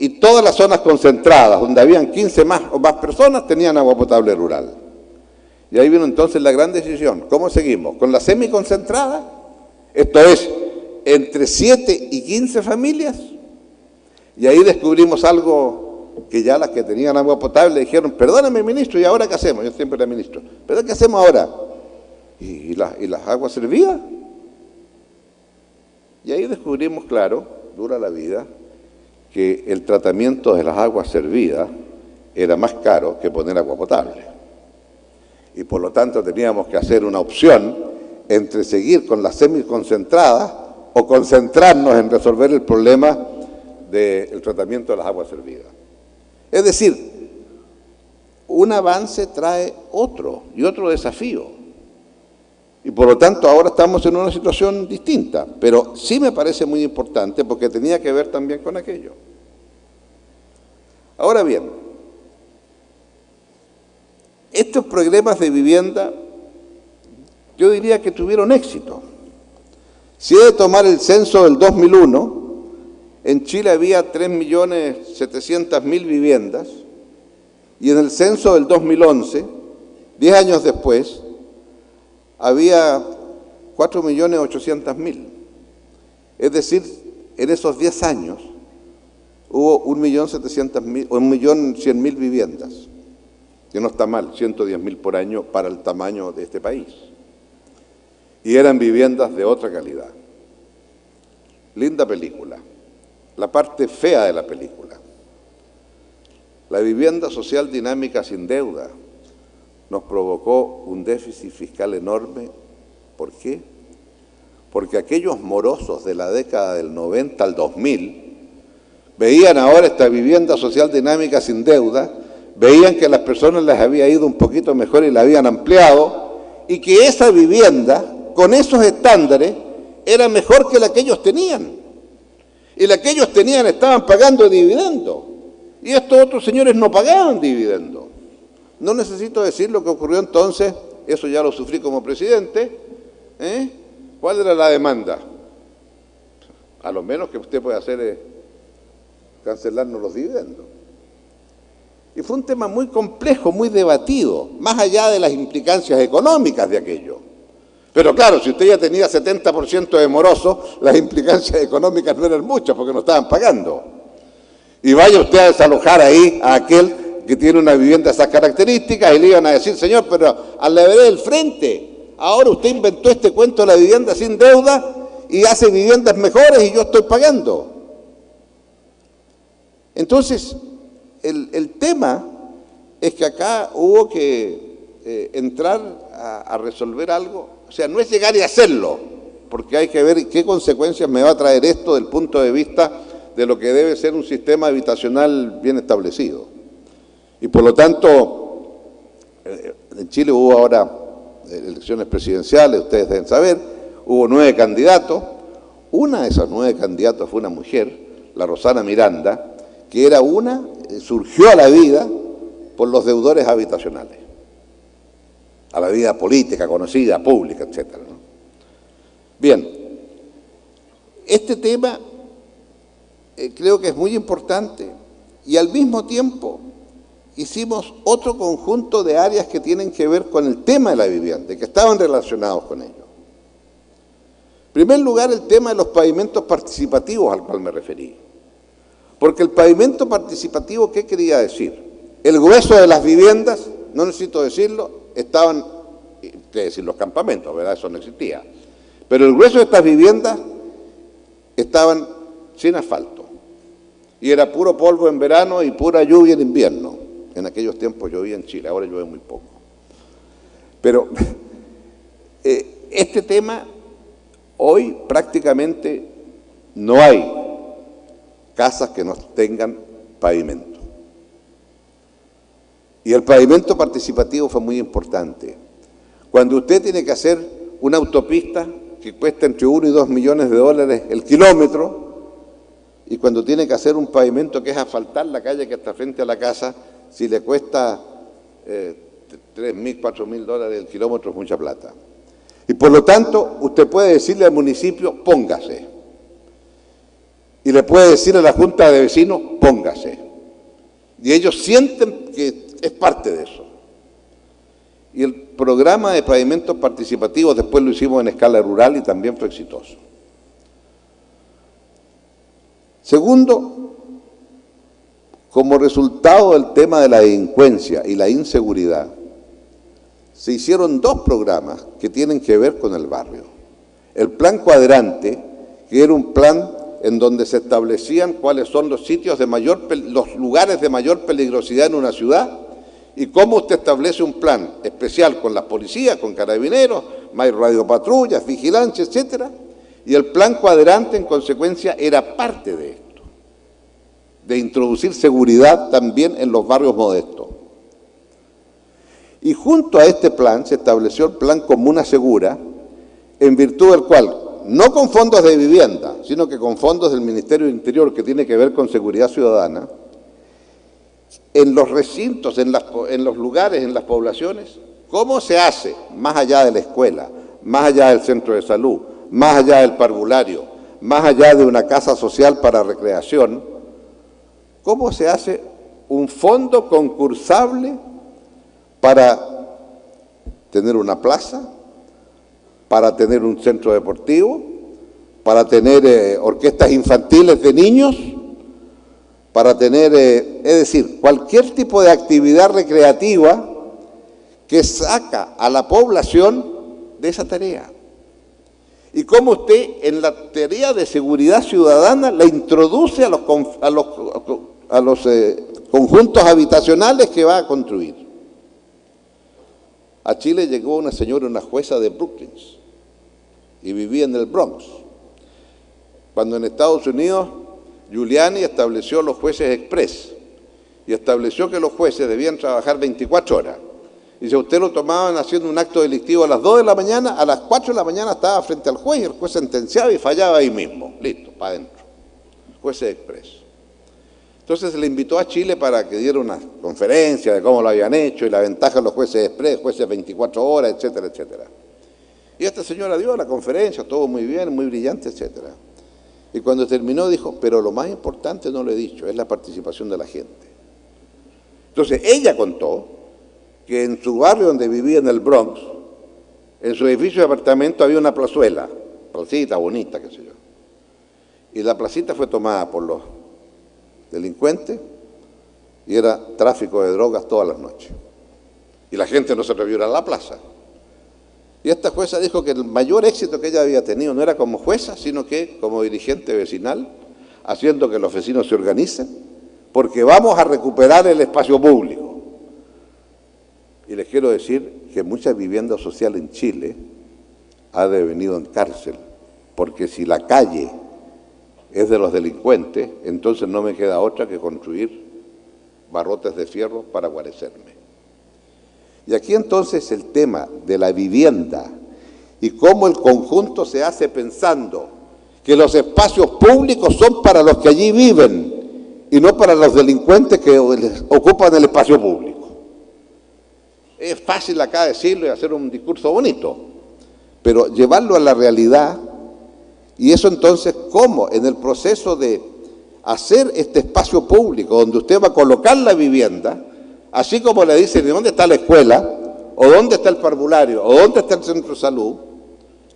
y todas las zonas concentradas, donde habían 15 o más personas, tenían agua potable rural. Y ahí vino entonces la gran decisión. ¿Cómo seguimos? ¿Con la semiconcentrada? Esto es, entre 7 y 15 familias. Y ahí descubrimos algo que ya las que tenían agua potable dijeron, perdóname ministro, ¿y ahora qué hacemos? Yo siempre era ministro. ¿Pero qué hacemos ahora? ¿Y las aguas servidas? Y ahí descubrimos, claro, dura la vida, que el tratamiento de las aguas servidas era más caro que poner agua potable. Y por lo tanto teníamos que hacer una opción entre seguir con las semiconcentradas o concentrarnos en resolver el problema del tratamiento de las aguas servidas. Es decir, un avance trae otro y otro desafío. Y por lo tanto ahora estamos en una situación distinta, pero sí me parece muy importante porque tenía que ver también con aquello. Ahora bien, estos programas de vivienda yo diría que tuvieron éxito. Si he de tomar el censo del 2001, en Chile había 3.700.000 viviendas y en el censo del 2011, 10 años después, había 4.800.000. Es decir, en esos 10 años hubo 1.100.000 viviendas, que no está mal, 110.000 por año para el tamaño de este país. Y eran viviendas de otra calidad. Linda película. La parte fea de la película. La vivienda social dinámica sin deuda nos provocó un déficit fiscal enorme. ¿Por qué? Porque aquellos morosos de la década del 90 al 2000 veían ahora esta vivienda social dinámica sin deuda, veían que a las personas les había ido un poquito mejor y la habían ampliado, y que esa vivienda, con esos estándares, era mejor que la que ellos tenían. Y la que ellos tenían estaban pagando dividendo. Y estos otros señores no pagaban dividendo. No necesito decir lo que ocurrió entonces, eso ya lo sufrí como presidente. ¿Cuál era la demanda? A lo menos que usted puede hacer es cancelarnos los dividendos. Y fue un tema muy complejo, muy debatido, más allá de las implicancias económicas de aquello. Pero claro, si usted ya tenía 70% de morosos, las implicancias económicas no eran muchas porque no estaban pagando. Y vaya usted a desalojar ahí a aquel que tiene una vivienda de esas características y le iban a decir, señor, pero a la vereda del frente, ahora usted inventó este cuento de la vivienda sin deuda y hace viviendas mejores y yo estoy pagando. Entonces, el tema es que acá hubo que entrar a resolver algo. O sea, no es llegar y hacerlo, porque hay que ver qué consecuencias me va a traer esto desde el punto de vista de lo que debe ser un sistema habitacional bien establecido. Y por lo tanto, en Chile hubo ahora elecciones presidenciales, ustedes deben saber, hubo 9 candidatos. Una de esas 9 candidatos fue una mujer, la Rosana Miranda, que era surgió a la vida por los deudores habitacionales, a la vida política, conocida, pública, etc. ¿no? Bien, este tema creo que es muy importante y al mismo tiempo hicimos otro conjunto de áreas que tienen que ver con el tema de la vivienda, que estaban relacionados con ello. En primer lugar, el tema de los pavimentos participativos al cual me referí. Porque el pavimento participativo, ¿qué quería decir? El grueso de las viviendas, no necesito decirlo, estaban, qué decir, los campamentos, ¿verdad? Eso no existía. Pero el grueso de estas viviendas estaban sin asfalto. Y era puro polvo en verano y pura lluvia en invierno. En aquellos tiempos llovía en Chile, ahora llueve muy poco. Pero este tema, hoy prácticamente no hay casas que no tengan pavimento. Y el pavimento participativo fue muy importante. Cuando usted tiene que hacer una autopista que cuesta entre 1 y 2 millones de dólares el kilómetro, y cuando tiene que hacer un pavimento que es asfaltar la calle que está frente a la casa, si le cuesta 3.000, 4.000 dólares el kilómetro es mucha plata. Y por lo tanto, usted puede decirle al municipio, póngase. Y le puede decir a la junta de vecinos, póngase. Y ellos sienten que es parte de eso. Y el programa de pavimentos participativos después lo hicimos en escala rural y también fue exitoso. Segundo, como resultado del tema de la delincuencia y la inseguridad, se hicieron 2 programas que tienen que ver con el barrio. El plan cuadrante, que era un plan en donde se establecían cuáles son los sitios de los lugares de mayor peligrosidad en una ciudad y cómo usted establece un plan especial con la policía, con carabineros, más radiopatrullas, vigilancia, etcétera. Y el plan cuadrante, en consecuencia, era parte de esto, de introducir seguridad también en los barrios modestos. Y junto a este plan se estableció el plan Comuna Segura, en virtud del cual, no con fondos de vivienda, sino que con fondos del Ministerio del Interior, que tiene que ver con seguridad ciudadana, en los recintos, en los lugares, en las poblaciones, ¿cómo se hace, más allá de la escuela, más allá del centro de salud, más allá del parvulario, más allá de una casa social para recreación, cómo se hace un fondo concursable para tener una plaza, para tener un centro deportivo, para tener orquestas infantiles de niños, para tener, es decir, cualquier tipo de actividad recreativa que saca a la población de esa tarea? Y cómo usted en la tarea de seguridad ciudadana la introduce a los conjuntos habitacionales que va a construir. A Chile llegó una señora, una jueza de Brooklyn, y vivía en el Bronx. Cuando en Estados Unidos Giuliani estableció los jueces express y estableció que los jueces debían trabajar 24 horas. Y si a usted lo tomaban haciendo un acto delictivo a las 2 de la mañana, a las 4 de la mañana estaba frente al juez y el juez sentenciaba y fallaba ahí mismo. Listo, para adentro. Jueces express. Entonces se le invitó a Chile para que diera una conferencia de cómo lo habían hecho y la ventaja de los jueces express, jueces 24 horas, etcétera, etcétera. Y esta señora dio la conferencia, todo muy bien, muy brillante, etcétera. Y cuando terminó dijo, pero lo más importante no lo he dicho, es la participación de la gente. Entonces ella contó que en su barrio donde vivía en el Bronx, en su edificio de apartamento había una plazuela, placita bonita, qué sé yo. Y la placita fue tomada por los delincuentes y era tráfico de drogas todas las noches. Y la gente no se atrevió a ir a la plaza. Y esta jueza dijo que el mayor éxito que ella había tenido no era como jueza, sino que como dirigente vecinal, haciendo que los vecinos se organicen, porque vamos a recuperar el espacio público. Y les quiero decir que mucha vivienda social en Chile ha devenido en cárcel, porque si la calle es de los delincuentes, entonces no me queda otra que construir barrotes de fierro para guarecerme. Y aquí entonces el tema de la vivienda y cómo el conjunto se hace pensando que los espacios públicos son para los que allí viven y no para los delincuentes que ocupan el espacio público. Es fácil acá decirlo y hacer un discurso bonito, pero llevarlo a la realidad, y eso entonces cómo en el proceso de hacer este espacio público donde usted va a colocar la vivienda, así como le dicen ¿de dónde está la escuela? ¿O dónde está el parvulario? ¿O dónde está el centro de salud?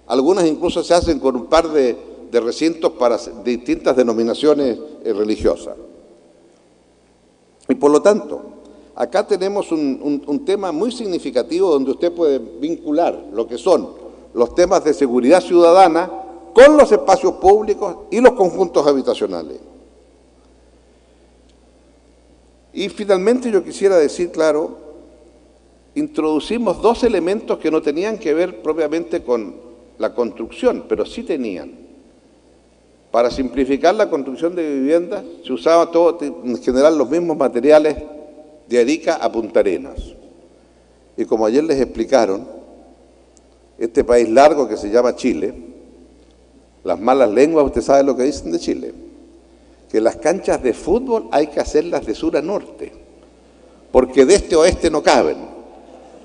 Algunas incluso se hacen con un par de recintos para distintas denominaciones religiosas. Y por lo tanto, acá tenemos un tema muy significativo donde usted puede vincular lo que son los temas de seguridad ciudadana con los espacios públicos y los conjuntos habitacionales. Y finalmente yo quisiera decir, claro, introducimos dos elementos que no tenían que ver propiamente con la construcción, pero sí tenían. Para simplificar la construcción de viviendas se usaba todo, en general los mismos materiales de Arica a Punta Arenas. Y como ayer les explicaron, este país largo que se llama Chile, las malas lenguas, usted sabe lo que dicen de Chile, que las canchas de fútbol hay que hacerlas de sur a norte, porque de este a oeste no caben.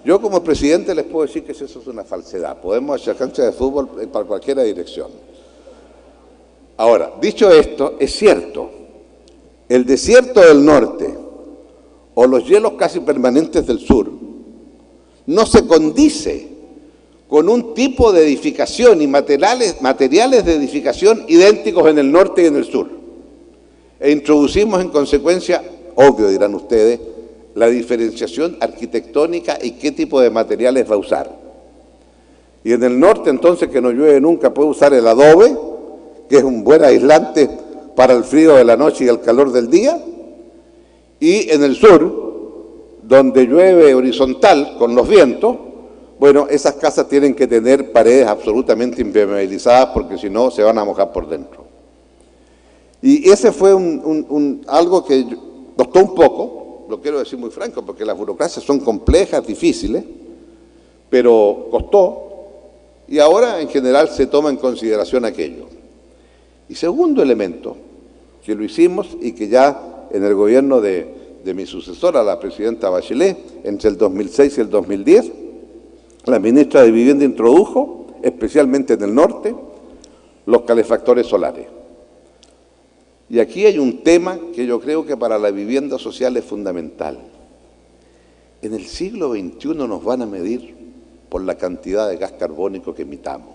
Yo como presidente les puedo decir que eso es una falsedad. Podemos hacer canchas de fútbol para cualquier dirección. Ahora, dicho esto, es cierto, el desierto del norte o los hielos casi permanentes del sur no se condice con un tipo de edificación y materiales de edificación idénticos en el norte y en el sur. E introducimos en consecuencia, obvio dirán ustedes, la diferenciación arquitectónica y qué tipo de materiales va a usar. Y en el norte entonces, que no llueve nunca, puede usar el adobe, que es un buen aislante para el frío de la noche y el calor del día. Y en el sur, donde llueve horizontal con los vientos, bueno, esas casas tienen que tener paredes absolutamente impermeabilizadas porque si no se van a mojar por dentro. Y ese fue algo que costó un poco, lo quiero decir muy franco, porque las burocracias son complejas, difíciles, pero costó, Y ahora, en general, se toma en consideración aquello. Y segundo elemento, que lo hicimos y que ya en el gobierno de mi sucesora, la presidenta Bachelet, entre el 2006 y el 2010, la ministra de Vivienda introdujo, especialmente en el norte, los calefactores solares. Y aquí hay un tema que yo creo que para la vivienda social es fundamental. En el siglo XXI nos van a medir por la cantidad de gas carbónico que emitamos.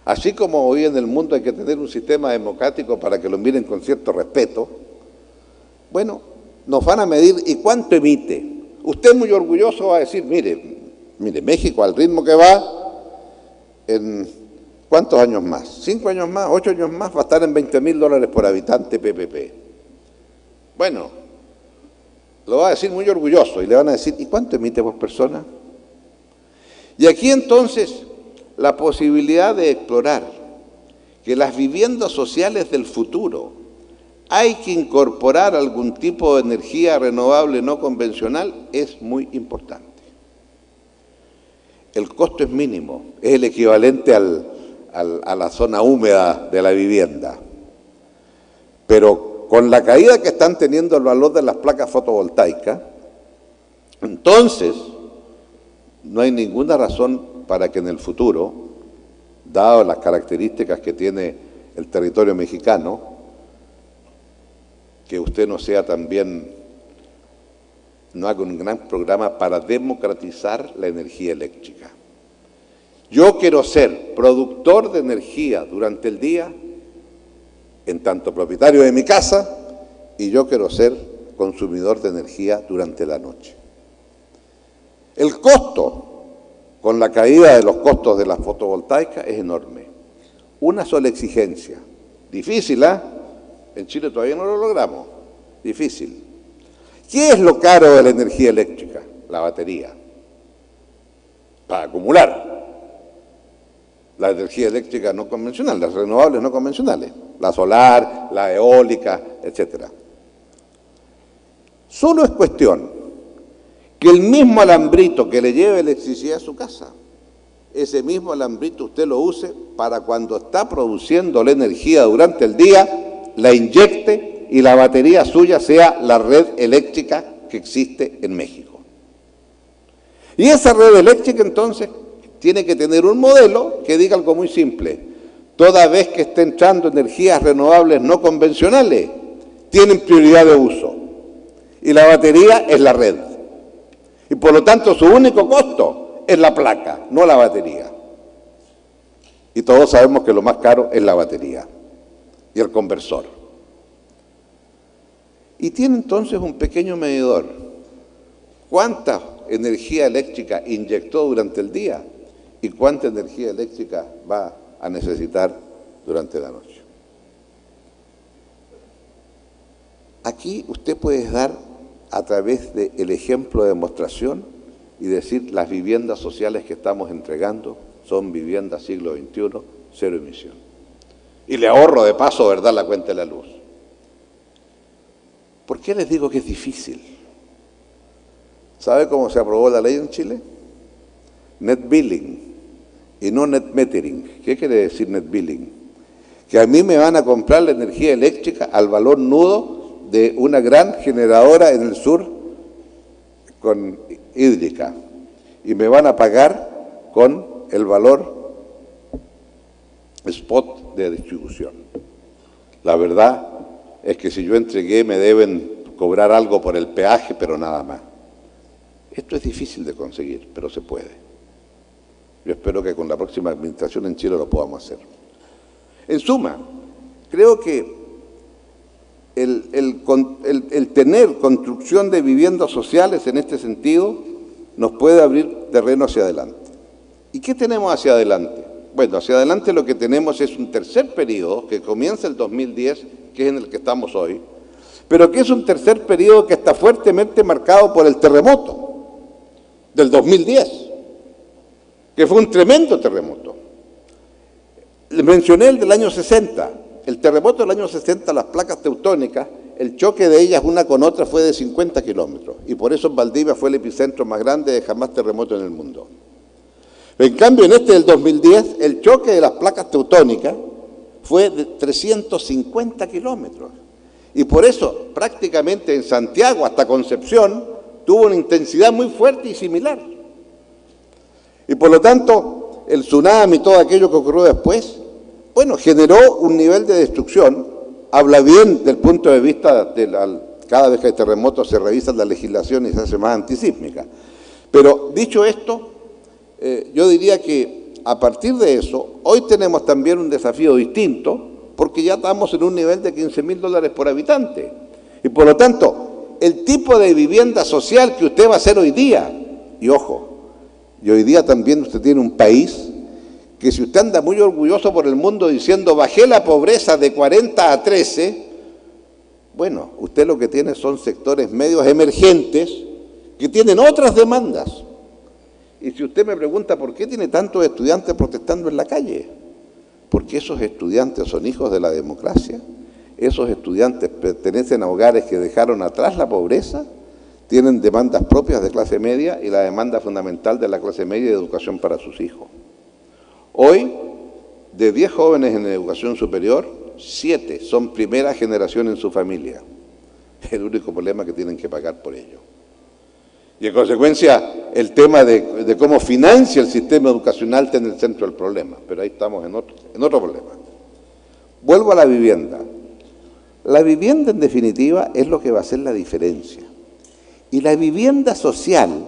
Así como hoy en el mundo hay que tener un sistema democrático para que lo miren con cierto respeto, bueno, nos van a medir y cuánto emite. Usted muy orgulloso va a decir, mire, México al ritmo que va, en ¿cuántos años más? 5 años más, 8 años más, va a estar en $20.000 por habitante PPP. Bueno, lo va a decir muy orgulloso y le van a decir, ¿y cuánto emite por persona? Y aquí entonces la posibilidad de explorar que las viviendas sociales del futuro hay que incorporar algún tipo de energía renovable no convencional es muy importante. El costo es mínimo, es el equivalente a la zona húmeda de la vivienda. Pero con la caída que están teniendo el valor de las placas fotovoltaicas, entonces no hay ninguna razón para que en el futuro, dado las características que tiene el territorio mexicano, que usted no sea también, no haga un gran programa para democratizar la energía eléctrica. Yo quiero ser productor de energía durante el día, en tanto propietario de mi casa, y yo quiero ser consumidor de energía durante la noche. El costo, con la caída de los costos de las fotovoltaicas, es enorme. Una sola exigencia, difícil, ¿eh? En Chile todavía no lo logramos, difícil. ¿Qué es lo caro de la energía eléctrica? La batería, para acumular la energía eléctrica no convencional, las renovables no convencionales, la solar, la eólica, etcétera. Solo es cuestión que el mismo alambrito que le lleve electricidad a su casa, ese mismo alambrito usted lo use para cuando está produciendo la energía durante el día, la inyecte y la batería suya sea la red eléctrica que existe en México. Y esa red eléctrica entonces tiene que tener un modelo que diga algo muy simple. Toda vez que esté entrando energías renovables no convencionales, tienen prioridad de uso. Y la batería es la red. Y por lo tanto su único costo es la placa, no la batería. Y todos sabemos que lo más caro es la batería y el conversor. Y tiene entonces un pequeño medidor. ¿Cuánta energía eléctrica inyectó durante el día y cuánta energía eléctrica va a necesitar durante la noche? Aquí usted puede dar a través del ejemplo de demostración y decir las viviendas sociales que estamos entregando son viviendas siglo XXI, cero emisión. Y le ahorro de paso, ¿verdad?, la cuenta de la luz. ¿Por qué les digo que es difícil? ¿Sabe cómo se aprobó la ley en Chile? Net billing y no net metering. ¿Qué quiere decir net billing? Que a mí me van a comprar la energía eléctrica al valor nudo de una gran generadora en el sur con hídrica y me van a pagar con el valor spot de distribución. La verdad es que si yo entregué me deben cobrar algo por el peaje, pero nada más. Esto es difícil de conseguir, pero se puede. Yo espero que con la próxima administración en Chile lo podamos hacer. En suma, creo que el tener construcción de viviendas sociales en este sentido nos puede abrir terreno hacia adelante. ¿Y qué tenemos hacia adelante? Bueno, hacia adelante lo que tenemos es un tercer periodo que comienza el 2010, que es en el que estamos hoy, pero que es un tercer periodo que está fuertemente marcado por el terremoto del 2010, que fue un tremendo terremoto. Les mencioné el del año 60. El terremoto del año 60, las placas teutónicas, el choque de ellas una con otra fue de 50 kilómetros y por eso Valdivia fue el epicentro más grande de jamás terremoto en el mundo. En cambio, en este del 2010, el choque de las placas teutónicas fue de 350 kilómetros. Y por eso, prácticamente en Santiago hasta Concepción, tuvo una intensidad muy fuerte y similar. Y por lo tanto, el tsunami y todo aquello que ocurrió después, bueno, generó un nivel de destrucción. Habla bien del punto de vista de cada vez que hay terremotos se revisa la legislación y se hace más antisísmica. Pero dicho esto, yo diría que a partir de eso, hoy tenemos también un desafío distinto, porque ya estamos en un nivel de $15.000 por habitante. Y por lo tanto, el tipo de vivienda social que usted va a hacer hoy día, y ojo, y hoy día también usted tiene un país que si usted anda muy orgulloso por el mundo diciendo bajé la pobreza de 40 a 13, bueno, usted lo que tiene son sectores medios emergentes que tienen otras demandas. Y si usted me pregunta por qué tiene tantos estudiantes protestando en la calle, porque esos estudiantes son hijos de la democracia, esos estudiantes pertenecen a hogares que dejaron atrás la pobreza, tienen demandas propias de clase media y la demanda fundamental de la clase media de educación para sus hijos. Hoy, de 10 jóvenes en educación superior, 7 son primera generación en su familia. Es el único problema que tienen que pagar por ello. Y en consecuencia, el tema de cómo financia el sistema educacional está en el centro del problema, pero ahí estamos en otro problema. Vuelvo a la vivienda. La vivienda, en definitiva, es lo que va a hacer la diferencia. Y la vivienda social,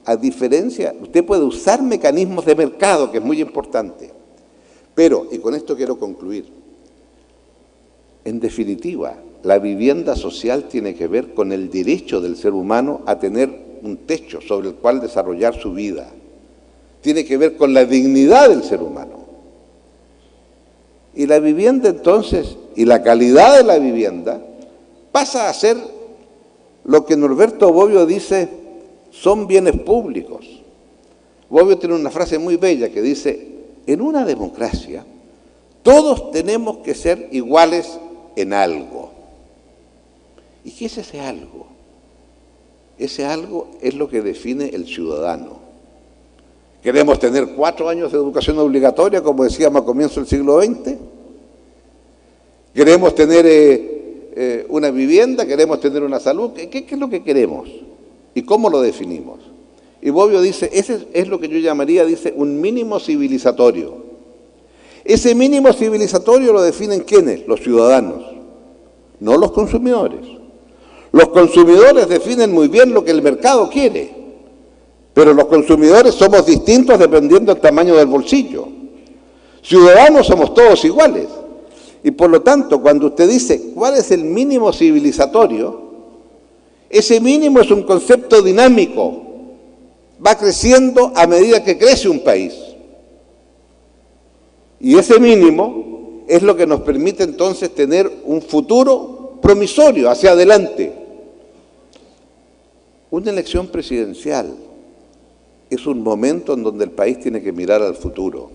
a diferencia, usted puede usar mecanismos de mercado, que es muy importante, pero, y con esto quiero concluir, en definitiva, la vivienda social tiene que ver con el derecho del ser humano a tener un techo sobre el cual desarrollar su vida. Tiene que ver con la dignidad del ser humano. Y la vivienda entonces, y la calidad de la vivienda, pasa a ser lo que Norberto Bobbio dice, son bienes públicos. Bobbio tiene una frase muy bella que dice, en una democracia, todos tenemos que ser iguales en algo. ¿Y qué es ese algo? Ese algo es lo que define el ciudadano. ¿Queremos tener 4 años de educación obligatoria, como decíamos a comienzo del siglo XX? ¿Queremos tener una vivienda? ¿Queremos tener una salud? ¿Qué es lo que queremos? ¿Y cómo lo definimos? Y Bobbio dice, ese es lo que yo llamaría, dice, un mínimo civilizatorio. Ese mínimo civilizatorio lo definen ¿quiénes? Los ciudadanos, no los consumidores. Los consumidores definen muy bien lo que el mercado quiere, pero los consumidores somos distintos dependiendo del tamaño del bolsillo. Ciudadanos somos todos iguales. Y por lo tanto, cuando usted dice cuál es el mínimo civilizatorio, ese mínimo es un concepto dinámico, va creciendo a medida que crece un país. Y ese mínimo es lo que nos permite entonces tener un futuro promisorio hacia adelante. Una elección presidencial es un momento en donde el país tiene que mirar al futuro.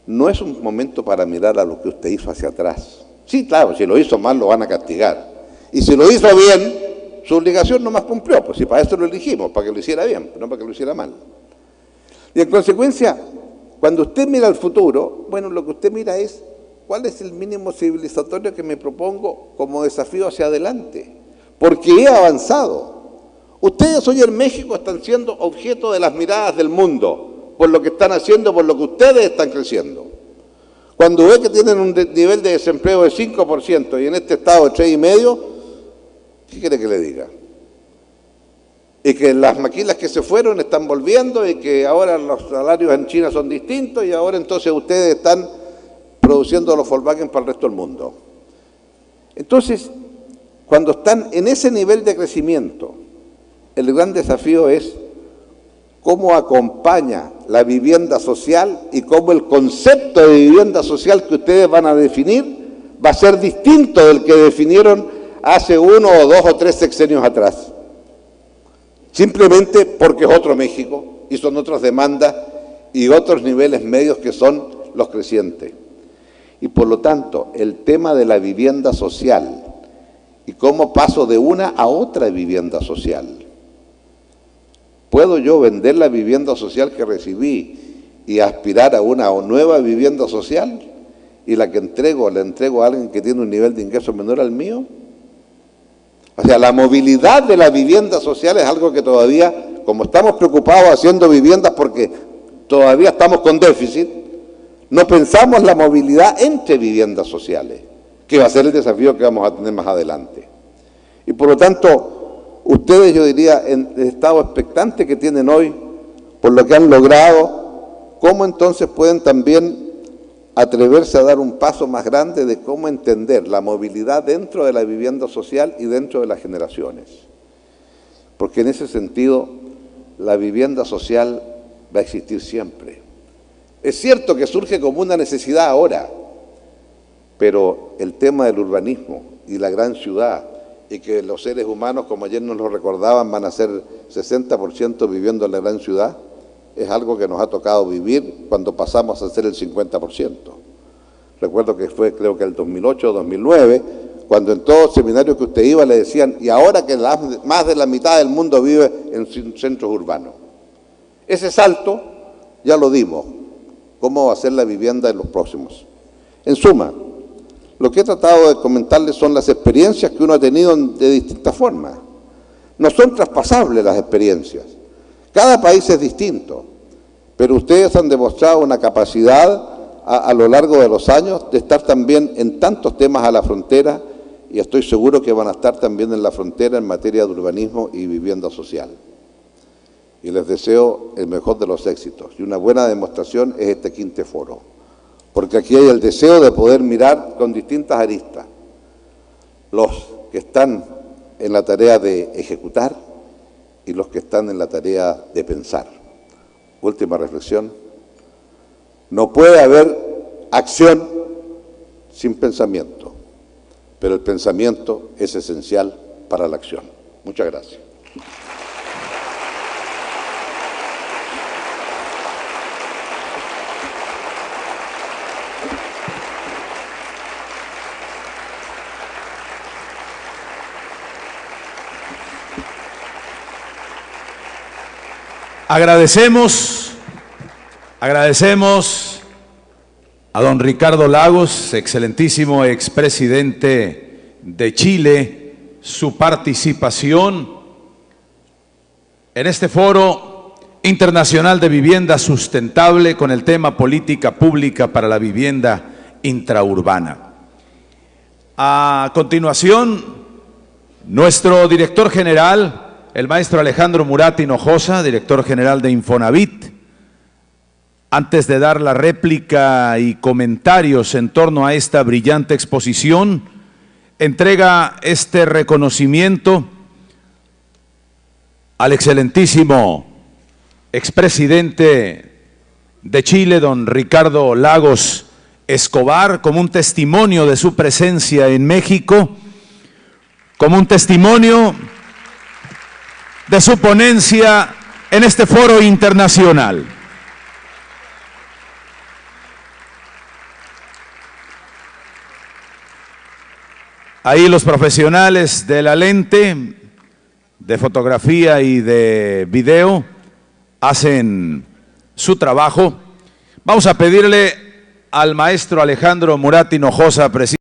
No es un momento para mirar a lo que usted hizo hacia atrás. Sí, claro, si lo hizo mal lo van a castigar. Y si lo hizo bien, su obligación nomás cumplió. Pues si para eso lo elegimos, para que lo hiciera bien, no para que lo hiciera mal. Y en consecuencia, cuando usted mira al futuro, bueno, lo que usted mira es cuál es el mínimo civilizatorio que me propongo como desafío hacia adelante. Porque he avanzado. Ustedes hoy en México están siendo objeto de las miradas del mundo, por lo que están haciendo, por lo que ustedes están creciendo. Cuando ve que tienen un nivel de desempleo de 5% y en este estado de 3,5%, ¿qué quiere que le diga? Y que las maquilas que se fueron están volviendo y que ahora los salarios en China son distintos y ahora entonces ustedes están produciendo los Volkswagen para el resto del mundo. Entonces, cuando están en ese nivel de crecimiento, el gran desafío es cómo acompaña la vivienda social y cómo el concepto de vivienda social que ustedes van a definir va a ser distinto del que definieron hace 1 o 2 o 3 sexenios atrás. Simplemente porque es otro México y son otras demandas y otros niveles medios que son los crecientes. Y por lo tanto, el tema de la vivienda social y cómo paso de una a otra vivienda social ¿Puedo yo vender la vivienda social que recibí y aspirar a una nueva vivienda social? Y la que le entrego a alguien que tiene un nivel de ingreso menor al mío. O sea, la movilidad de la vivienda social es algo que todavía, como estamos preocupados haciendo viviendas porque todavía estamos con déficit, no pensamos la movilidad entre viviendas sociales, que va a ser el desafío que vamos a tener más adelante. Y por lo tanto, ustedes, yo diría, en el estado expectante que tienen hoy, por lo que han logrado, ¿cómo entonces pueden también atreverse a dar un paso más grande de cómo entender la movilidad dentro de la vivienda social y dentro de las generaciones? Porque en ese sentido, la vivienda social va a existir siempre. Es cierto que surge como una necesidad ahora, pero el tema del urbanismo y la gran ciudad, y que los seres humanos, como ayer nos lo recordaban, van a ser 60% viviendo en la gran ciudad, es algo que nos ha tocado vivir cuando pasamos a ser el 50%. Recuerdo que fue, creo que el 2008 o 2009, cuando en todo seminario que usted iba le decían, y ahora que más de la mitad del mundo vive en centros urbanos. Ese salto ya lo dimos. ¿Cómo va a ser la vivienda en los próximos? En suma, lo que he tratado de comentarles son las experiencias que uno ha tenido de distintas formas. No son traspasables las experiencias. Cada país es distinto, pero ustedes han demostrado una capacidad a lo largo de los años de estar también en tantos temas a la frontera, y estoy seguro que van a estar también en la frontera en materia de urbanismo y vivienda social. Y les deseo el mejor de los éxitos. Y una buena demostración es este quinto foro, porque aquí hay el deseo de poder mirar con distintas aristas los que están en la tarea de ejecutar y los que están en la tarea de pensar. Última reflexión: no puede haber acción sin pensamiento, pero el pensamiento es esencial para la acción. Muchas gracias. Agradecemos a don Ricardo Lagos, excelentísimo expresidente de Chile, su participación en este Foro Internacional de Vivienda Sustentable con el tema Política Pública para la Vivienda Intraurbana. A continuación, nuestro director general, el maestro Alejandro Murat Hinojosa, director general de Infonavit, antes de dar la réplica y comentarios en torno a esta brillante exposición, entrega este reconocimiento al excelentísimo expresidente de Chile, don Ricardo Lagos Escobar, como un testimonio de su presencia en México, como un testimonio de su ponencia en este foro internacional. Ahí los profesionales de la lente, de fotografía y de video hacen su trabajo. Vamos a pedirle al maestro Alejandro Murat Hinojosa, presidente.